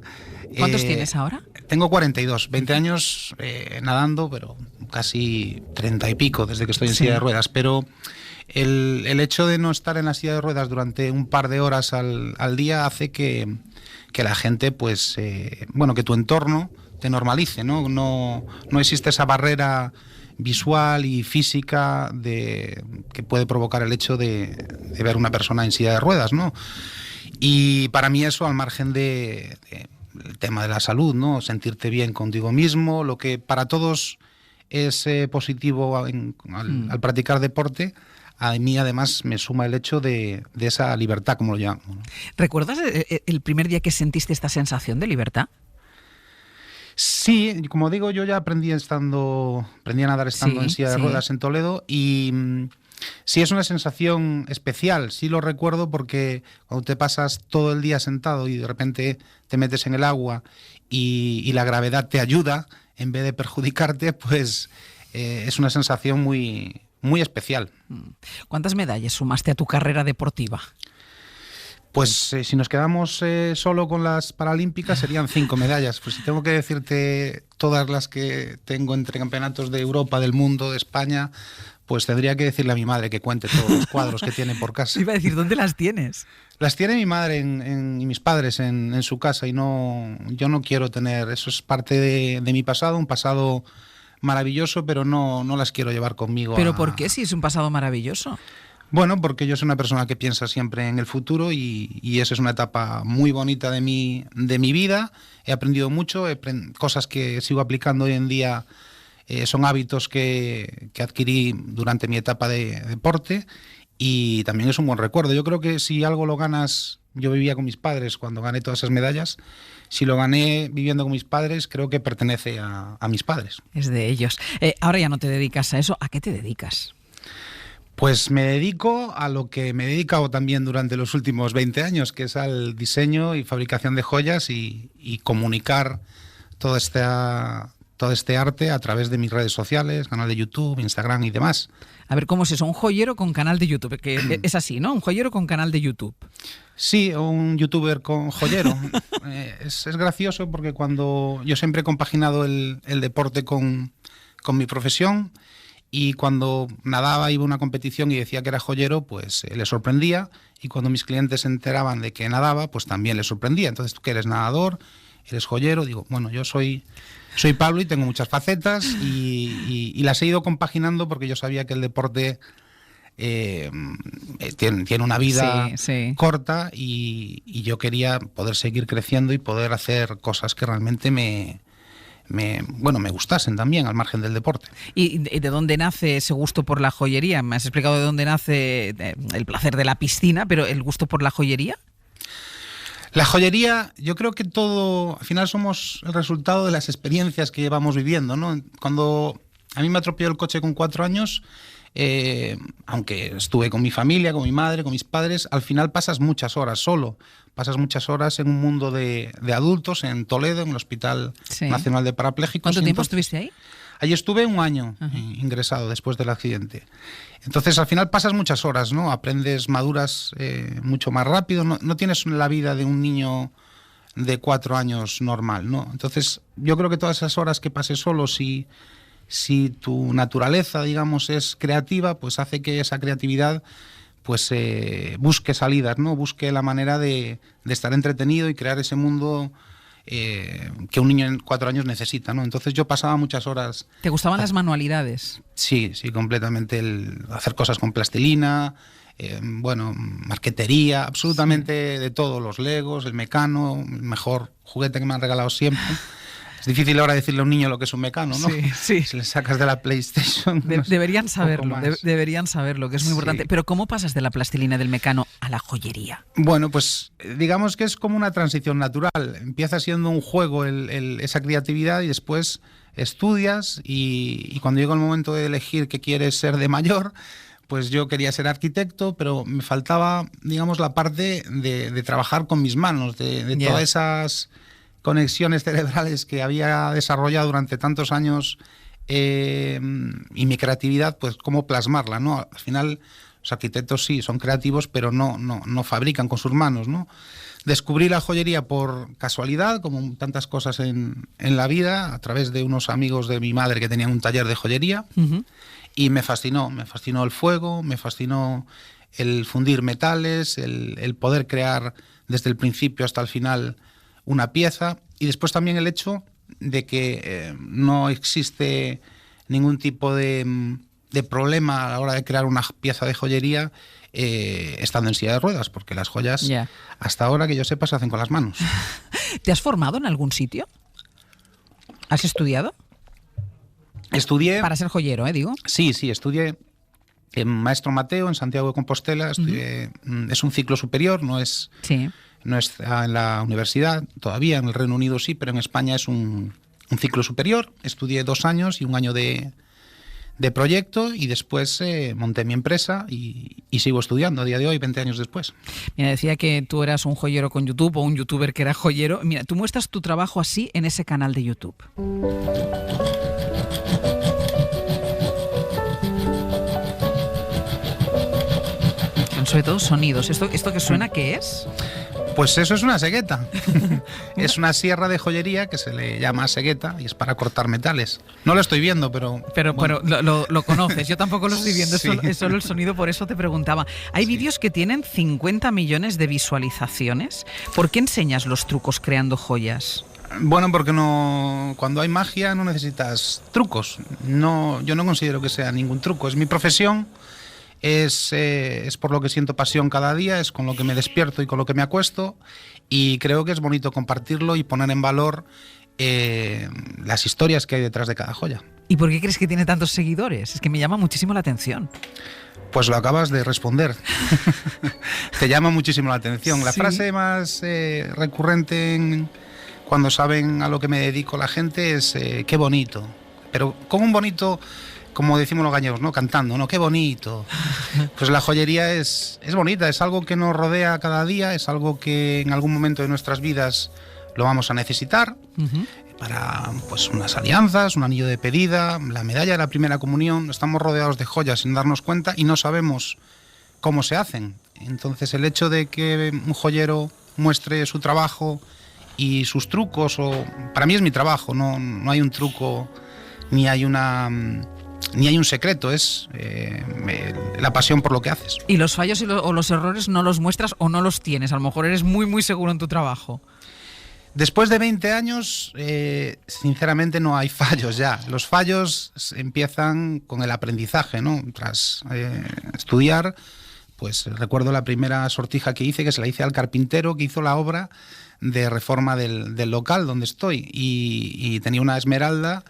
¿Cuántos tienes ahora? Tengo 42, 20 años nadando, pero casi 30 y pico desde que estoy en silla de ruedas. Pero el hecho de no estar en la silla de ruedas durante un par de horas al día hace que la gente, pues, que tu entorno te normalice, ¿no? No existe esa barrera visual y física que puede provocar el hecho de ver una persona en silla de ruedas, ¿no? Y para mí eso, al margen del tema de la salud, ¿no? Sentirte bien contigo mismo, lo que para todos es positivo al practicar deporte, a mí además me suma el hecho de esa libertad, como lo llamamos, ¿no? ¿Recuerdas el primer día que sentiste esta sensación de libertad? Sí, como digo, yo ya aprendí a nadar estando en silla de ruedas en Toledo, y sí es una sensación especial. Sí lo recuerdo porque cuando te pasas todo el día sentado y de repente te metes en el agua y la gravedad te ayuda en vez de perjudicarte, pues es una sensación muy, muy especial. ¿Cuántas medallas sumaste a tu carrera deportiva? Pues si nos quedamos solo con las paralímpicas serían 5 medallas. Pues si tengo que decirte todas las que tengo entre campeonatos de Europa, del mundo, de España, pues tendría que decirle a mi madre que cuente todos los cuadros que tiene por casa. Iba a decir, ¿dónde las tienes? Las tiene mi madre y mis padres en su casa, y yo no quiero tener... Eso es parte de mi pasado, un pasado maravilloso, pero no las quiero llevar conmigo. ¿Pero por qué, si es un pasado maravilloso? Bueno, porque yo soy una persona que piensa siempre en el futuro, y esa es una etapa muy bonita de mi vida. He aprendido mucho, cosas que sigo aplicando hoy en día, son hábitos que adquirí durante mi etapa de deporte, y también es un buen recuerdo. Yo creo que si algo lo ganas... Yo vivía con mis padres cuando gané todas esas medallas. Si lo gané viviendo con mis padres, creo que pertenece a mis padres. Es de ellos. Ahora ya no te dedicas a eso. ¿A qué te dedicas? Pues me dedico a lo que me he dedicado también durante los últimos 20 años, que es al diseño y fabricación de joyas, y comunicar todo este arte a través de mis redes sociales, canal de YouTube, Instagram y demás. A ver, ¿cómo es eso? Un joyero con canal de YouTube, que es así, ¿no? Un joyero con canal de YouTube. Sí, un youtuber con joyero. Es gracioso porque cuando yo siempre he compaginado el deporte con mi profesión, y cuando nadaba, iba a una competición y decía que era joyero, pues le sorprendía, y cuando mis clientes se enteraban de que nadaba, pues también les sorprendía. Entonces, ¿tú que eres nadador? ¿Eres joyero? Digo, bueno, yo soy Pablo y tengo muchas facetas, y las he ido compaginando porque yo sabía que el deporte tiene una vida corta, y yo quería poder seguir creciendo y poder hacer cosas que realmente me gustasen también, al margen del deporte. ¿Y de dónde nace ese gusto por la joyería? Me has explicado de dónde nace el placer de la piscina, pero ¿el gusto por la joyería? La joyería, yo creo que todo, al final somos el resultado de las experiencias que llevamos viviendo, ¿no? Cuando a mí me atropelló el coche con 4 años, aunque estuve con mi familia, con mi madre, con mis padres, al final pasas muchas horas solo. Pasas muchas horas en un mundo de adultos en Toledo, en el Hospital Nacional de Parapléjicos. ¿Cuánto tiempo estuviste ahí? Allí estuve 1 año ingresado después del accidente. Entonces al final pasas muchas horas, ¿no? Aprendes, maduras mucho más rápido. No tienes la vida de un niño de 4 años normal, ¿no? Entonces yo creo que todas esas horas que pases solo, si tu naturaleza, digamos, es creativa, pues hace que esa creatividad pues busque salidas, ¿no? Busque la manera de estar entretenido y crear ese mundo que un niño en 4 años necesita, ¿no? Entonces yo pasaba muchas horas... ¿Te gustaban las manualidades? Sí, completamente. El hacer cosas con plastilina, marquetería, absolutamente de todo, los Legos, el Mecano, el mejor juguete que me han regalado siempre. Es difícil ahora decirle a un niño lo que es un Mecano, ¿no? Sí. Si le sacas de la PlayStation... Deberían saberlo, deberían saberlo, que es muy importante. Pero ¿cómo pasas de la plastilina del Mecano a la joyería? Bueno, pues digamos que es como una transición natural. Empieza siendo un juego esa creatividad y después estudias y cuando llega el momento de elegir qué quieres ser de mayor, pues yo quería ser arquitecto, pero me faltaba, digamos, la parte de trabajar con mis manos, de todas esas conexiones cerebrales que había desarrollado durante tantos años y mi creatividad, pues cómo plasmarla, ¿no? Al final los arquitectos sí son creativos, pero no fabrican con sus manos, ¿no? Descubrí la joyería por casualidad, como tantas cosas en la vida, a través de unos amigos de mi madre que tenían un taller de joyería. Y me fascinó el fuego, me fascinó el fundir metales, el poder crear desde el principio hasta el final una pieza, y después también el hecho de que no existe ningún tipo de problema a la hora de crear una pieza de joyería estando en silla de ruedas, porque las joyas hasta ahora que yo sepa se hacen con las manos. ¿Te has formado en algún sitio? ¿Has estudiado? Estudié... Para ser joyero, digo. Sí, estudié en Maestro Mateo, en Santiago de Compostela. Estudié, es un ciclo superior, no es en la universidad todavía, en el Reino Unido sí, pero en España es un ciclo superior. Estudié 2 años y 1 año de proyecto y después monté mi empresa y sigo estudiando a día de hoy, 20 años después. Mira, decía que tú eras un joyero con YouTube o un youtuber que era joyero. Mira, tú muestras tu trabajo así en ese canal de YouTube. Sobre todo sonidos. ¿Esto que suena qué es? Pues eso es una segueta. Es una sierra de joyería que se le llama segueta y es para cortar metales. No lo estoy viendo, pero bueno. Lo conoces. Yo tampoco lo estoy viendo, es solo el sonido, por eso te preguntaba. Hay vídeos que tienen 50 millones de visualizaciones. ¿Por qué enseñas los trucos creando joyas? Bueno, porque cuando hay magia no necesitas trucos. Yo no considero que sea ningún truco. Es mi profesión. Es por lo que siento pasión cada día, es con lo que me despierto y con lo que me acuesto, y creo que es bonito compartirlo y poner en valor las historias que hay detrás de cada joya. ¿Y por qué crees que tiene tantos seguidores? Es que me llama muchísimo la atención. Pues lo acabas de responder. Te llama muchísimo la atención. La frase más recurrente cuando saben a lo que me dedico la gente es qué bonito. Pero con un bonito... como decimos los gallegos, ¿no? Cantando, ¿no? ¡Qué bonito! Pues la joyería es bonita, es algo que nos rodea cada día, es algo que en algún momento de nuestras vidas lo vamos a necesitar para pues unas alianzas, un anillo de pedida, la medalla de la primera comunión. Estamos rodeados de joyas sin darnos cuenta y no sabemos cómo se hacen. Entonces el hecho de que un joyero muestre su trabajo y sus trucos, para mí es mi trabajo, no hay un truco ni hay un secreto, es la pasión por lo que haces. ¿Y los fallos o los errores no los muestras o no los tienes? A lo mejor eres muy, muy seguro en tu trabajo. Después de 20 años, sinceramente no hay fallos ya. Los fallos empiezan con el aprendizaje, ¿no? Tras estudiar, pues recuerdo la primera sortija que hice, que se la hice al carpintero que hizo la obra de reforma del local donde estoy, y tenía una esmeralda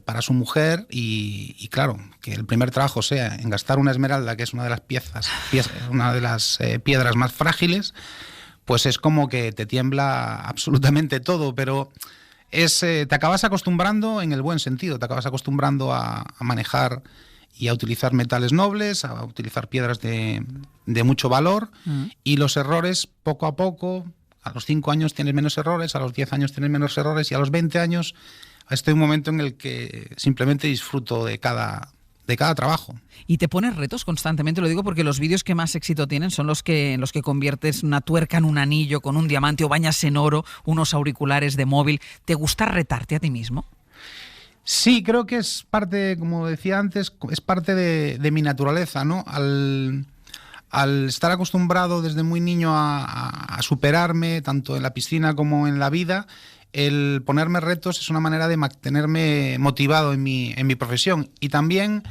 para su mujer y claro, que el primer trabajo sea en gastar una esmeralda, que es una de las piedras más frágiles, pues es como que te tiembla absolutamente todo, pero te acabas acostumbrando en el buen sentido, te acabas acostumbrando a manejar y a utilizar metales nobles, a utilizar piedras de mucho valor, y los errores poco a poco, a los 5 años tienes menos errores, a los 10 años tienes menos errores, y a los 20 años estoy en un momento en el que simplemente disfruto de cada trabajo. Y te pones retos constantemente, lo digo porque los vídeos que más éxito tienen son los que conviertes una tuerca en un anillo con un diamante o bañas en oro unos auriculares de móvil. ¿Te gusta retarte a ti mismo? Sí, creo que es parte, como decía antes, es parte de mi naturaleza, ¿no? Al estar acostumbrado desde muy niño a superarme, tanto en la piscina como en la vida, el ponerme retos es una manera de mantenerme motivado en mi profesión, y también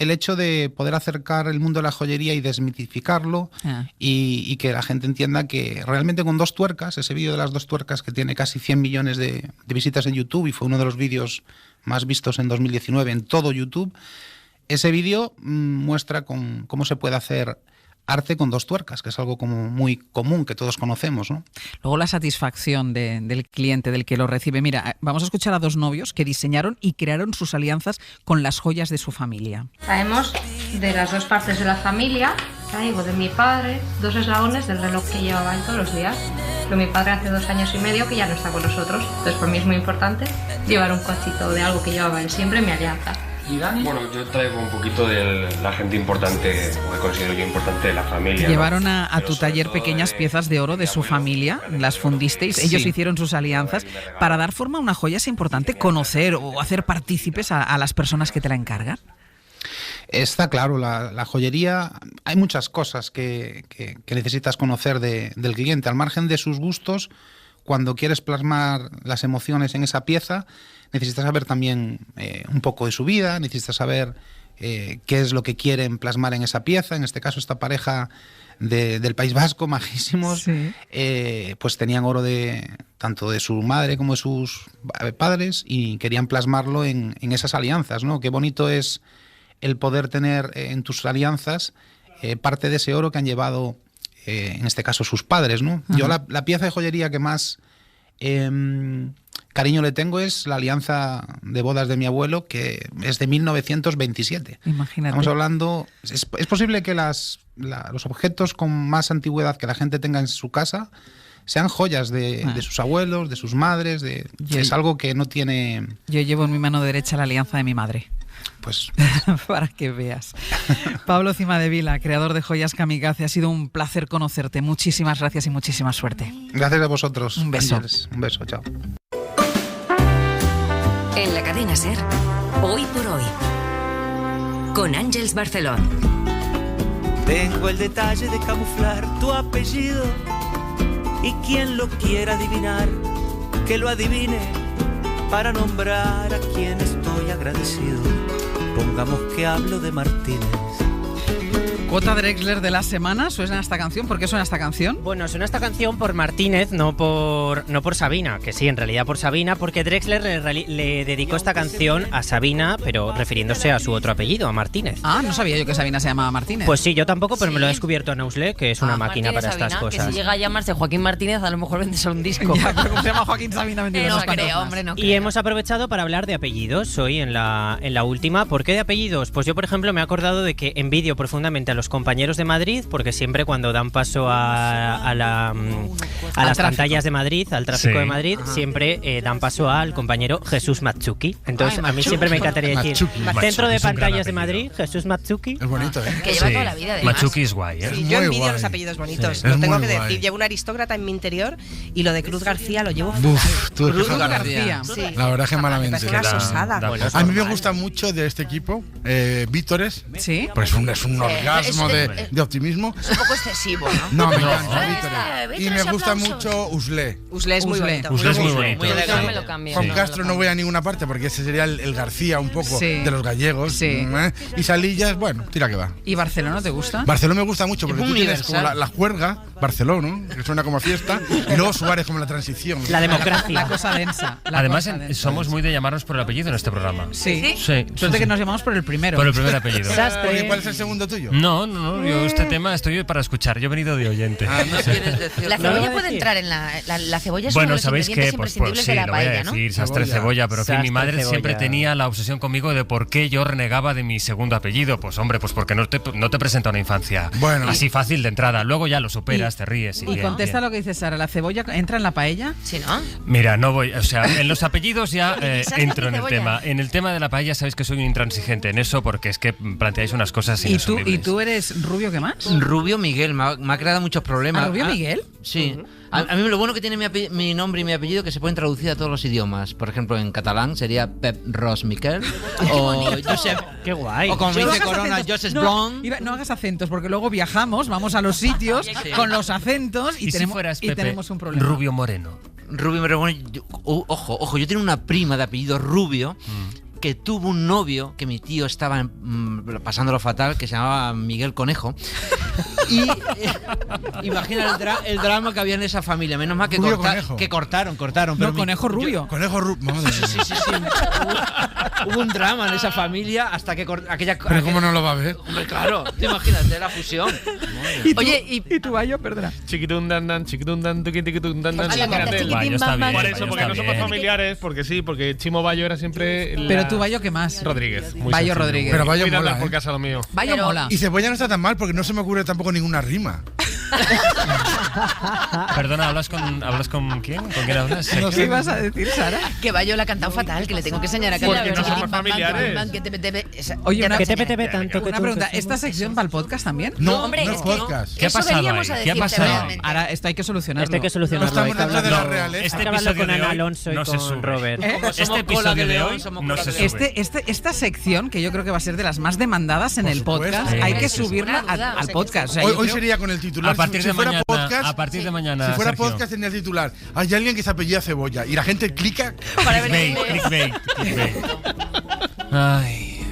el hecho de poder acercar el mundo de la joyería y desmitificarlo y que la gente entienda que realmente con 2 tuercas, ese vídeo de las 2 tuercas que tiene casi 100 millones de visitas en YouTube y fue uno de los vídeos más vistos en 2019 en todo YouTube, ese vídeo muestra cómo se puede hacer arte con 2 tuercas, que es algo como muy común, que todos conocemos, ¿no? Luego la satisfacción del cliente, del que lo recibe. Mira, vamos a escuchar a 2 novios que diseñaron y crearon sus alianzas con las joyas de su familia. Traemos de las 2 partes de la familia, traigo de mi padre 2 eslabones del reloj que llevaba él todos los días. Pero mi padre hace 2 años y medio que ya no está con nosotros, entonces para mí es muy importante llevar un cachito de algo que llevaba él siempre en mi alianza. Bueno, yo traigo un poquito de la gente importante, o que considero yo importante de la familia. Llevaron a tu taller pequeñas piezas de oro de su familia, las fundisteis, ellos hicieron sus alianzas. Para dar forma a una joya es importante conocer o hacer partícipes a las personas que te la encargan. Está claro, la joyería, hay muchas cosas que necesitas conocer del cliente, al margen de sus gustos. Cuando quieres plasmar las emociones en esa pieza, necesitas saber también un poco de su vida, necesitas saber qué es lo que quieren plasmar en esa pieza. En este caso, esta pareja del País Vasco, majísimos, pues tenían oro tanto de su madre como de sus padres y querían plasmarlo en esas alianzas, ¿no? Qué bonito es el poder tener en tus alianzas parte de ese oro que han llevado, en este caso, sus padres, ¿no? Yo la pieza de joyería que más cariño le tengo es la alianza de bodas de mi abuelo, que es de 1927. Imagínate. Estamos hablando... Es posible que los objetos con más antigüedad que la gente tenga en su casa sean joyas de sus abuelos, de sus madres, es algo que no tiene... Yo llevo en mi mano derecha la alianza de mi madre. Pues para que veas. Pablo Cimadevila, creador de Joyas Kamikaze, ha sido un placer conocerte. Muchísimas gracias y muchísima suerte. Gracias a vosotros. Un beso. Ángeles. Un beso, chao. En la cadena SER, Hoy por Hoy, con Ángeles Barceló. Tengo el detalle de camuflar tu apellido y quien lo quiera adivinar, que lo adivine para nombrar a quien estoy agradecido. Pongamos que hablo de Martínez. Cuota Drexler de la semana, ¿suena esta canción? ¿Por qué suena esta canción? Bueno, suena esta canción por Martínez, no por Sabina, que sí, en realidad por Sabina, porque Drexler le dedicó esta canción a Sabina, pero refiriéndose a su otro apellido, a Martínez. Ah, no sabía yo que Sabina se llamaba Martínez. Pues sí, yo tampoco, pero me lo he descubierto en Ausle, que es una máquina Martínez para estas Sabina, cosas. Que si llega a llamarse Joaquín Martínez, a lo mejor vende solo un disco. Ya, pero ¿cómo se llama Joaquín Sabina? No creo, hombre, no creo. Y hemos aprovechado para hablar de apellidos hoy en la última. ¿Por qué de apellidos? Pues yo, por ejemplo, me he acordado de que envidio profundamente a los compañeros de Madrid, porque siempre cuando dan paso a las pantallas de Madrid, al tráfico de Madrid, siempre dan paso al compañero Jesús Matsuki. Entonces, a mí siempre me encantaría decir, centro de pantallas de Madrid, Jesús Matsuki. Es bonito, ¿eh? Que lleva toda la vida, además. Matsuki es guay, ¿eh? Sí, yo envidio los apellidos bonitos, Sí. lo Es tengo muy que guay. decir. Llevo un aristócrata en mi interior y lo de Cruz García lo llevo Cruz García. Sí. La verdad es que malamente. Me parece una sosada. A mí me gusta mucho de este equipo, Vítores. Sí. Pues es un orgasmo de optimismo. Es un poco excesivo, ¿no? No, me encanta Vítores. Y me gusta mucho Usle. Usle es muy bonito. Usle es muy bonito. Muy elegante. Me lo cambio. Con Castro no voy a ninguna parte porque ese sería el García un poco de los gallegos. Sí. Y Salillas, bueno, tira que va. ¿Y Barcelona te gusta? Barcelona me gusta mucho porque Es tú muy tienes como universal. la juerga, Barcelona, ¿no? Que suena como a fiesta, y luego Suárez como la transición. La democracia. La cosa densa. Además, somos muy de llamarnos por el apellido en este programa. Sí. Sí. Suerte que nos llamamos por el primero. Por el primer apellido. Oye, ¿cuál es el segundo tuyo? No, yo este tema estoy para escuchar. Yo he venido de oyente. La cebolla puede entrar en la cebolla es uno de Bueno, los ¿sabéis ingredientes qué? Pues imprescindibles sí, de la lo voy a paella, ¿no? decir, sastre cebolla, pero en fin, mi Sastre madre cebolla. siempre tenía la obsesión conmigo de por qué yo renegaba de mi segundo apellido. Pues hombre, pues porque no te presenta una infancia así fácil de entrada. Luego ya lo superas, te ríes. Y bien, contesta bien. lo que dice Sara, ¿la cebolla entra en la paella? Sí, ¿no? Mira, no voy, o sea, en los apellidos ya entro en el cebolla? tema. En el tema de la paella sabéis que soy un intransigente en eso porque es que planteáis unas cosas inasumibles. ¿Y tú eres rubio qué más? Rubio Miguel, me ha creado muchos problemas. ¿Ah, Rubio Miguel? Sí. A mí lo bueno que tiene mi nombre y mi apellido que se pueden traducir a todos los idiomas. Por ejemplo, en catalán sería Pep Ros Miquel. O Josep. Qué guay. O como me No dice hagas Corona, acentos. Joseph No, Blond. No hagas acentos, porque luego viajamos, vamos a los sitios con los acentos y, ¿Y si tenemos, fueras, y Pepe, tenemos un problema. Rubio Moreno? Rubio Moreno. Ojo, yo tengo una prima de apellido Rubio que tuvo un novio que mi tío estaba pasándolo fatal, que se llamaba Miguel Conejo. Y imagina el drama que había en esa familia. Menos mal que, cortaron. No, Conejo Rubio. Conejo Rubio. Sí. Hubo un drama en esa familia hasta que aquella... Pero ¿cómo no lo va a ver? Hombre, claro. Imagínate la fusión. Oye, ¿y tu Bayo, perdona? Chiquitun dan, tuquiticutun dan. Bayo está bien. Por eso, porque no somos familiares, porque Chimo Bayo era siempre... Pero tu Bayo, ¿qué más? Rodríguez. Bayo Rodríguez. Pero Bayo mola, por casa lo mío. Bayo mola. Y Cebolla no está tan mal porque no se me ocurre tampoco ninguna rima. Perdona, ¿hablas con quién? ¿Con quién hablas? ¿Qué ibas a decir, Sara? Que Bayo la ha cantado fatal, que le tengo que enseñar a cantar. Porque no somos familiares. Oye, una pregunta. ¿Esta sección va al podcast también? No, hombre, no es podcast. ¿Qué ha pasado ahí? ¿Qué ha pasado? Ahora esto hay que solucionarlo. No estamos dentro de la realeza. Este episodio con de Ana hoy Alonso y no se con sube. Robert. Este episodio de hoy no se sube. Esta sección, que yo creo que va a ser de las más demandadas en el podcast, hay que subirla al podcast. Hoy sería con el titular. A partir de mañana. A partir de mañana. Si fuera podcast, tendría el titular. Hay alguien que se apellida Cebolla. Y la gente clica. Clickbait. Ay.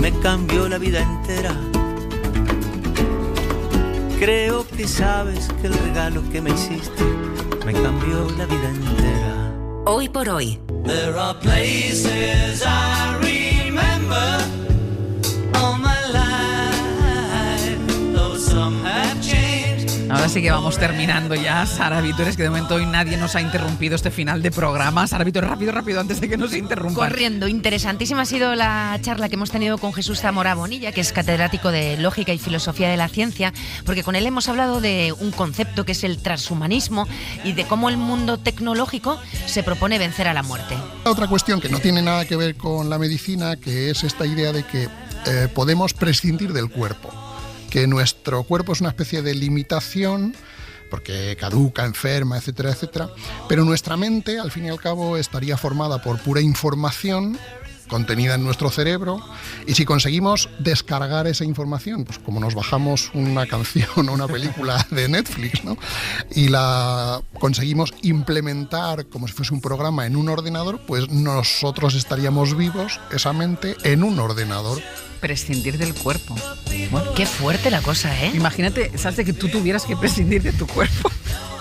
Me cambió la vida entera. Creo que sabes que el regalo que me hiciste me cambió la vida entera. Hoy por hoy. There are places I remember all my life, though some have changed. Ahora sí que vamos terminando ya, Sara Vítores, que de momento hoy nadie nos ha interrumpido este final de programa. Sara Vítores, rápido, antes de que nos interrumpan. Corriendo, interesantísima ha sido la charla que hemos tenido con Jesús Zamora Bonilla, que es catedrático de Lógica y Filosofía de la Ciencia, porque con él hemos hablado de un concepto que es el transhumanismo y de cómo el mundo tecnológico se propone vencer a la muerte. Otra cuestión que no tiene nada que ver con la medicina, que es esta idea de que podemos prescindir del cuerpo, que nuestro cuerpo es una especie de limitación porque caduca, enferma, etcétera, etcétera, pero nuestra mente, al fin y al cabo, estaría formada por pura información contenida en nuestro cerebro, y si conseguimos descargar esa información, pues como nos bajamos una canción o una película de Netflix, ¿no?, y la conseguimos implementar como si fuese un programa en un ordenador, pues nosotros estaríamos vivos, esa mente, en un ordenador. Prescindir del cuerpo. Bueno, qué fuerte la cosa, ¿eh? Imagínate, sabes, de que tú tuvieras que prescindir de tu cuerpo.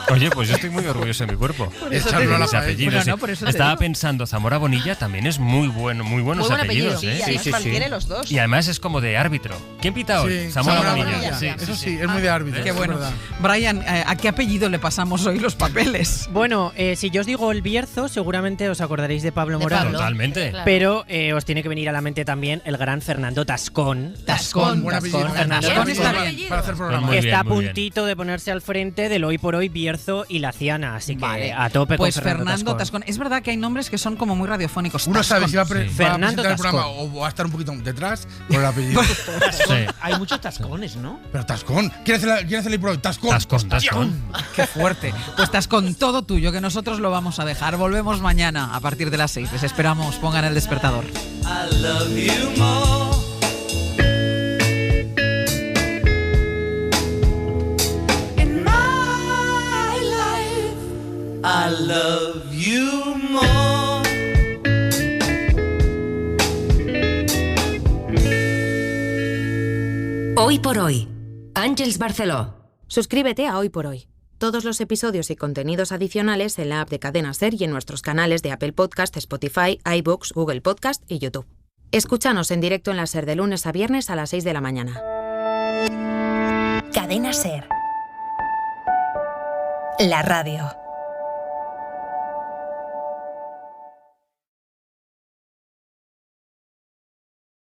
Oye, pues yo estoy muy orgulloso de mi cuerpo. Echarlo a la apellido. Bueno, no, por eso estaba pensando, Zamora Bonilla también es muy buenos buen apellidos. apellido, sí, además mantiene los dos. Y además es como de árbitro. ¿Quién pita hoy? Sí, Zamora Bonilla. Eso sí, es muy de árbitro. Qué bueno. Brian, ¿a qué apellido le pasamos hoy los papeles? Bueno, si yo os digo el Bierzo, seguramente os acordaréis de Pablo Moral. Totalmente. Claro. Pero os tiene que venir a la mente también el gran Fernando Tascón. Buen apellido. Tascón está bien. Para hacer programa. Está a puntito de ponerse al frente del Hoy por Hoy Bierzo y la Ciana, así que a tope pues con Fernando Tascón. Es verdad que hay nombres que son como muy radiofónicos. Uno sabe si va a presentar el Tascón. programa o va a estar un poquito detrás por el apellido. Hay muchos tascones, ¿no? Pero Tascón. ¿Quién hace el pro? Tascón. Qué fuerte. Pues Tascón, todo tuyo, que nosotros lo vamos a dejar. Volvemos mañana a partir de las 6. Les esperamos. Pongan el despertador. I love you more. In my life, I love you more. Hoy por hoy. Àngels Barceló. Suscríbete a Hoy por Hoy. Todos los episodios y contenidos adicionales en la app de Cadena SER y en nuestros canales de Apple Podcast, Spotify, iVoox, Google Podcast y YouTube. Escúchanos en directo en la SER de lunes a viernes a las 6 de la mañana. Cadena SER. La radio.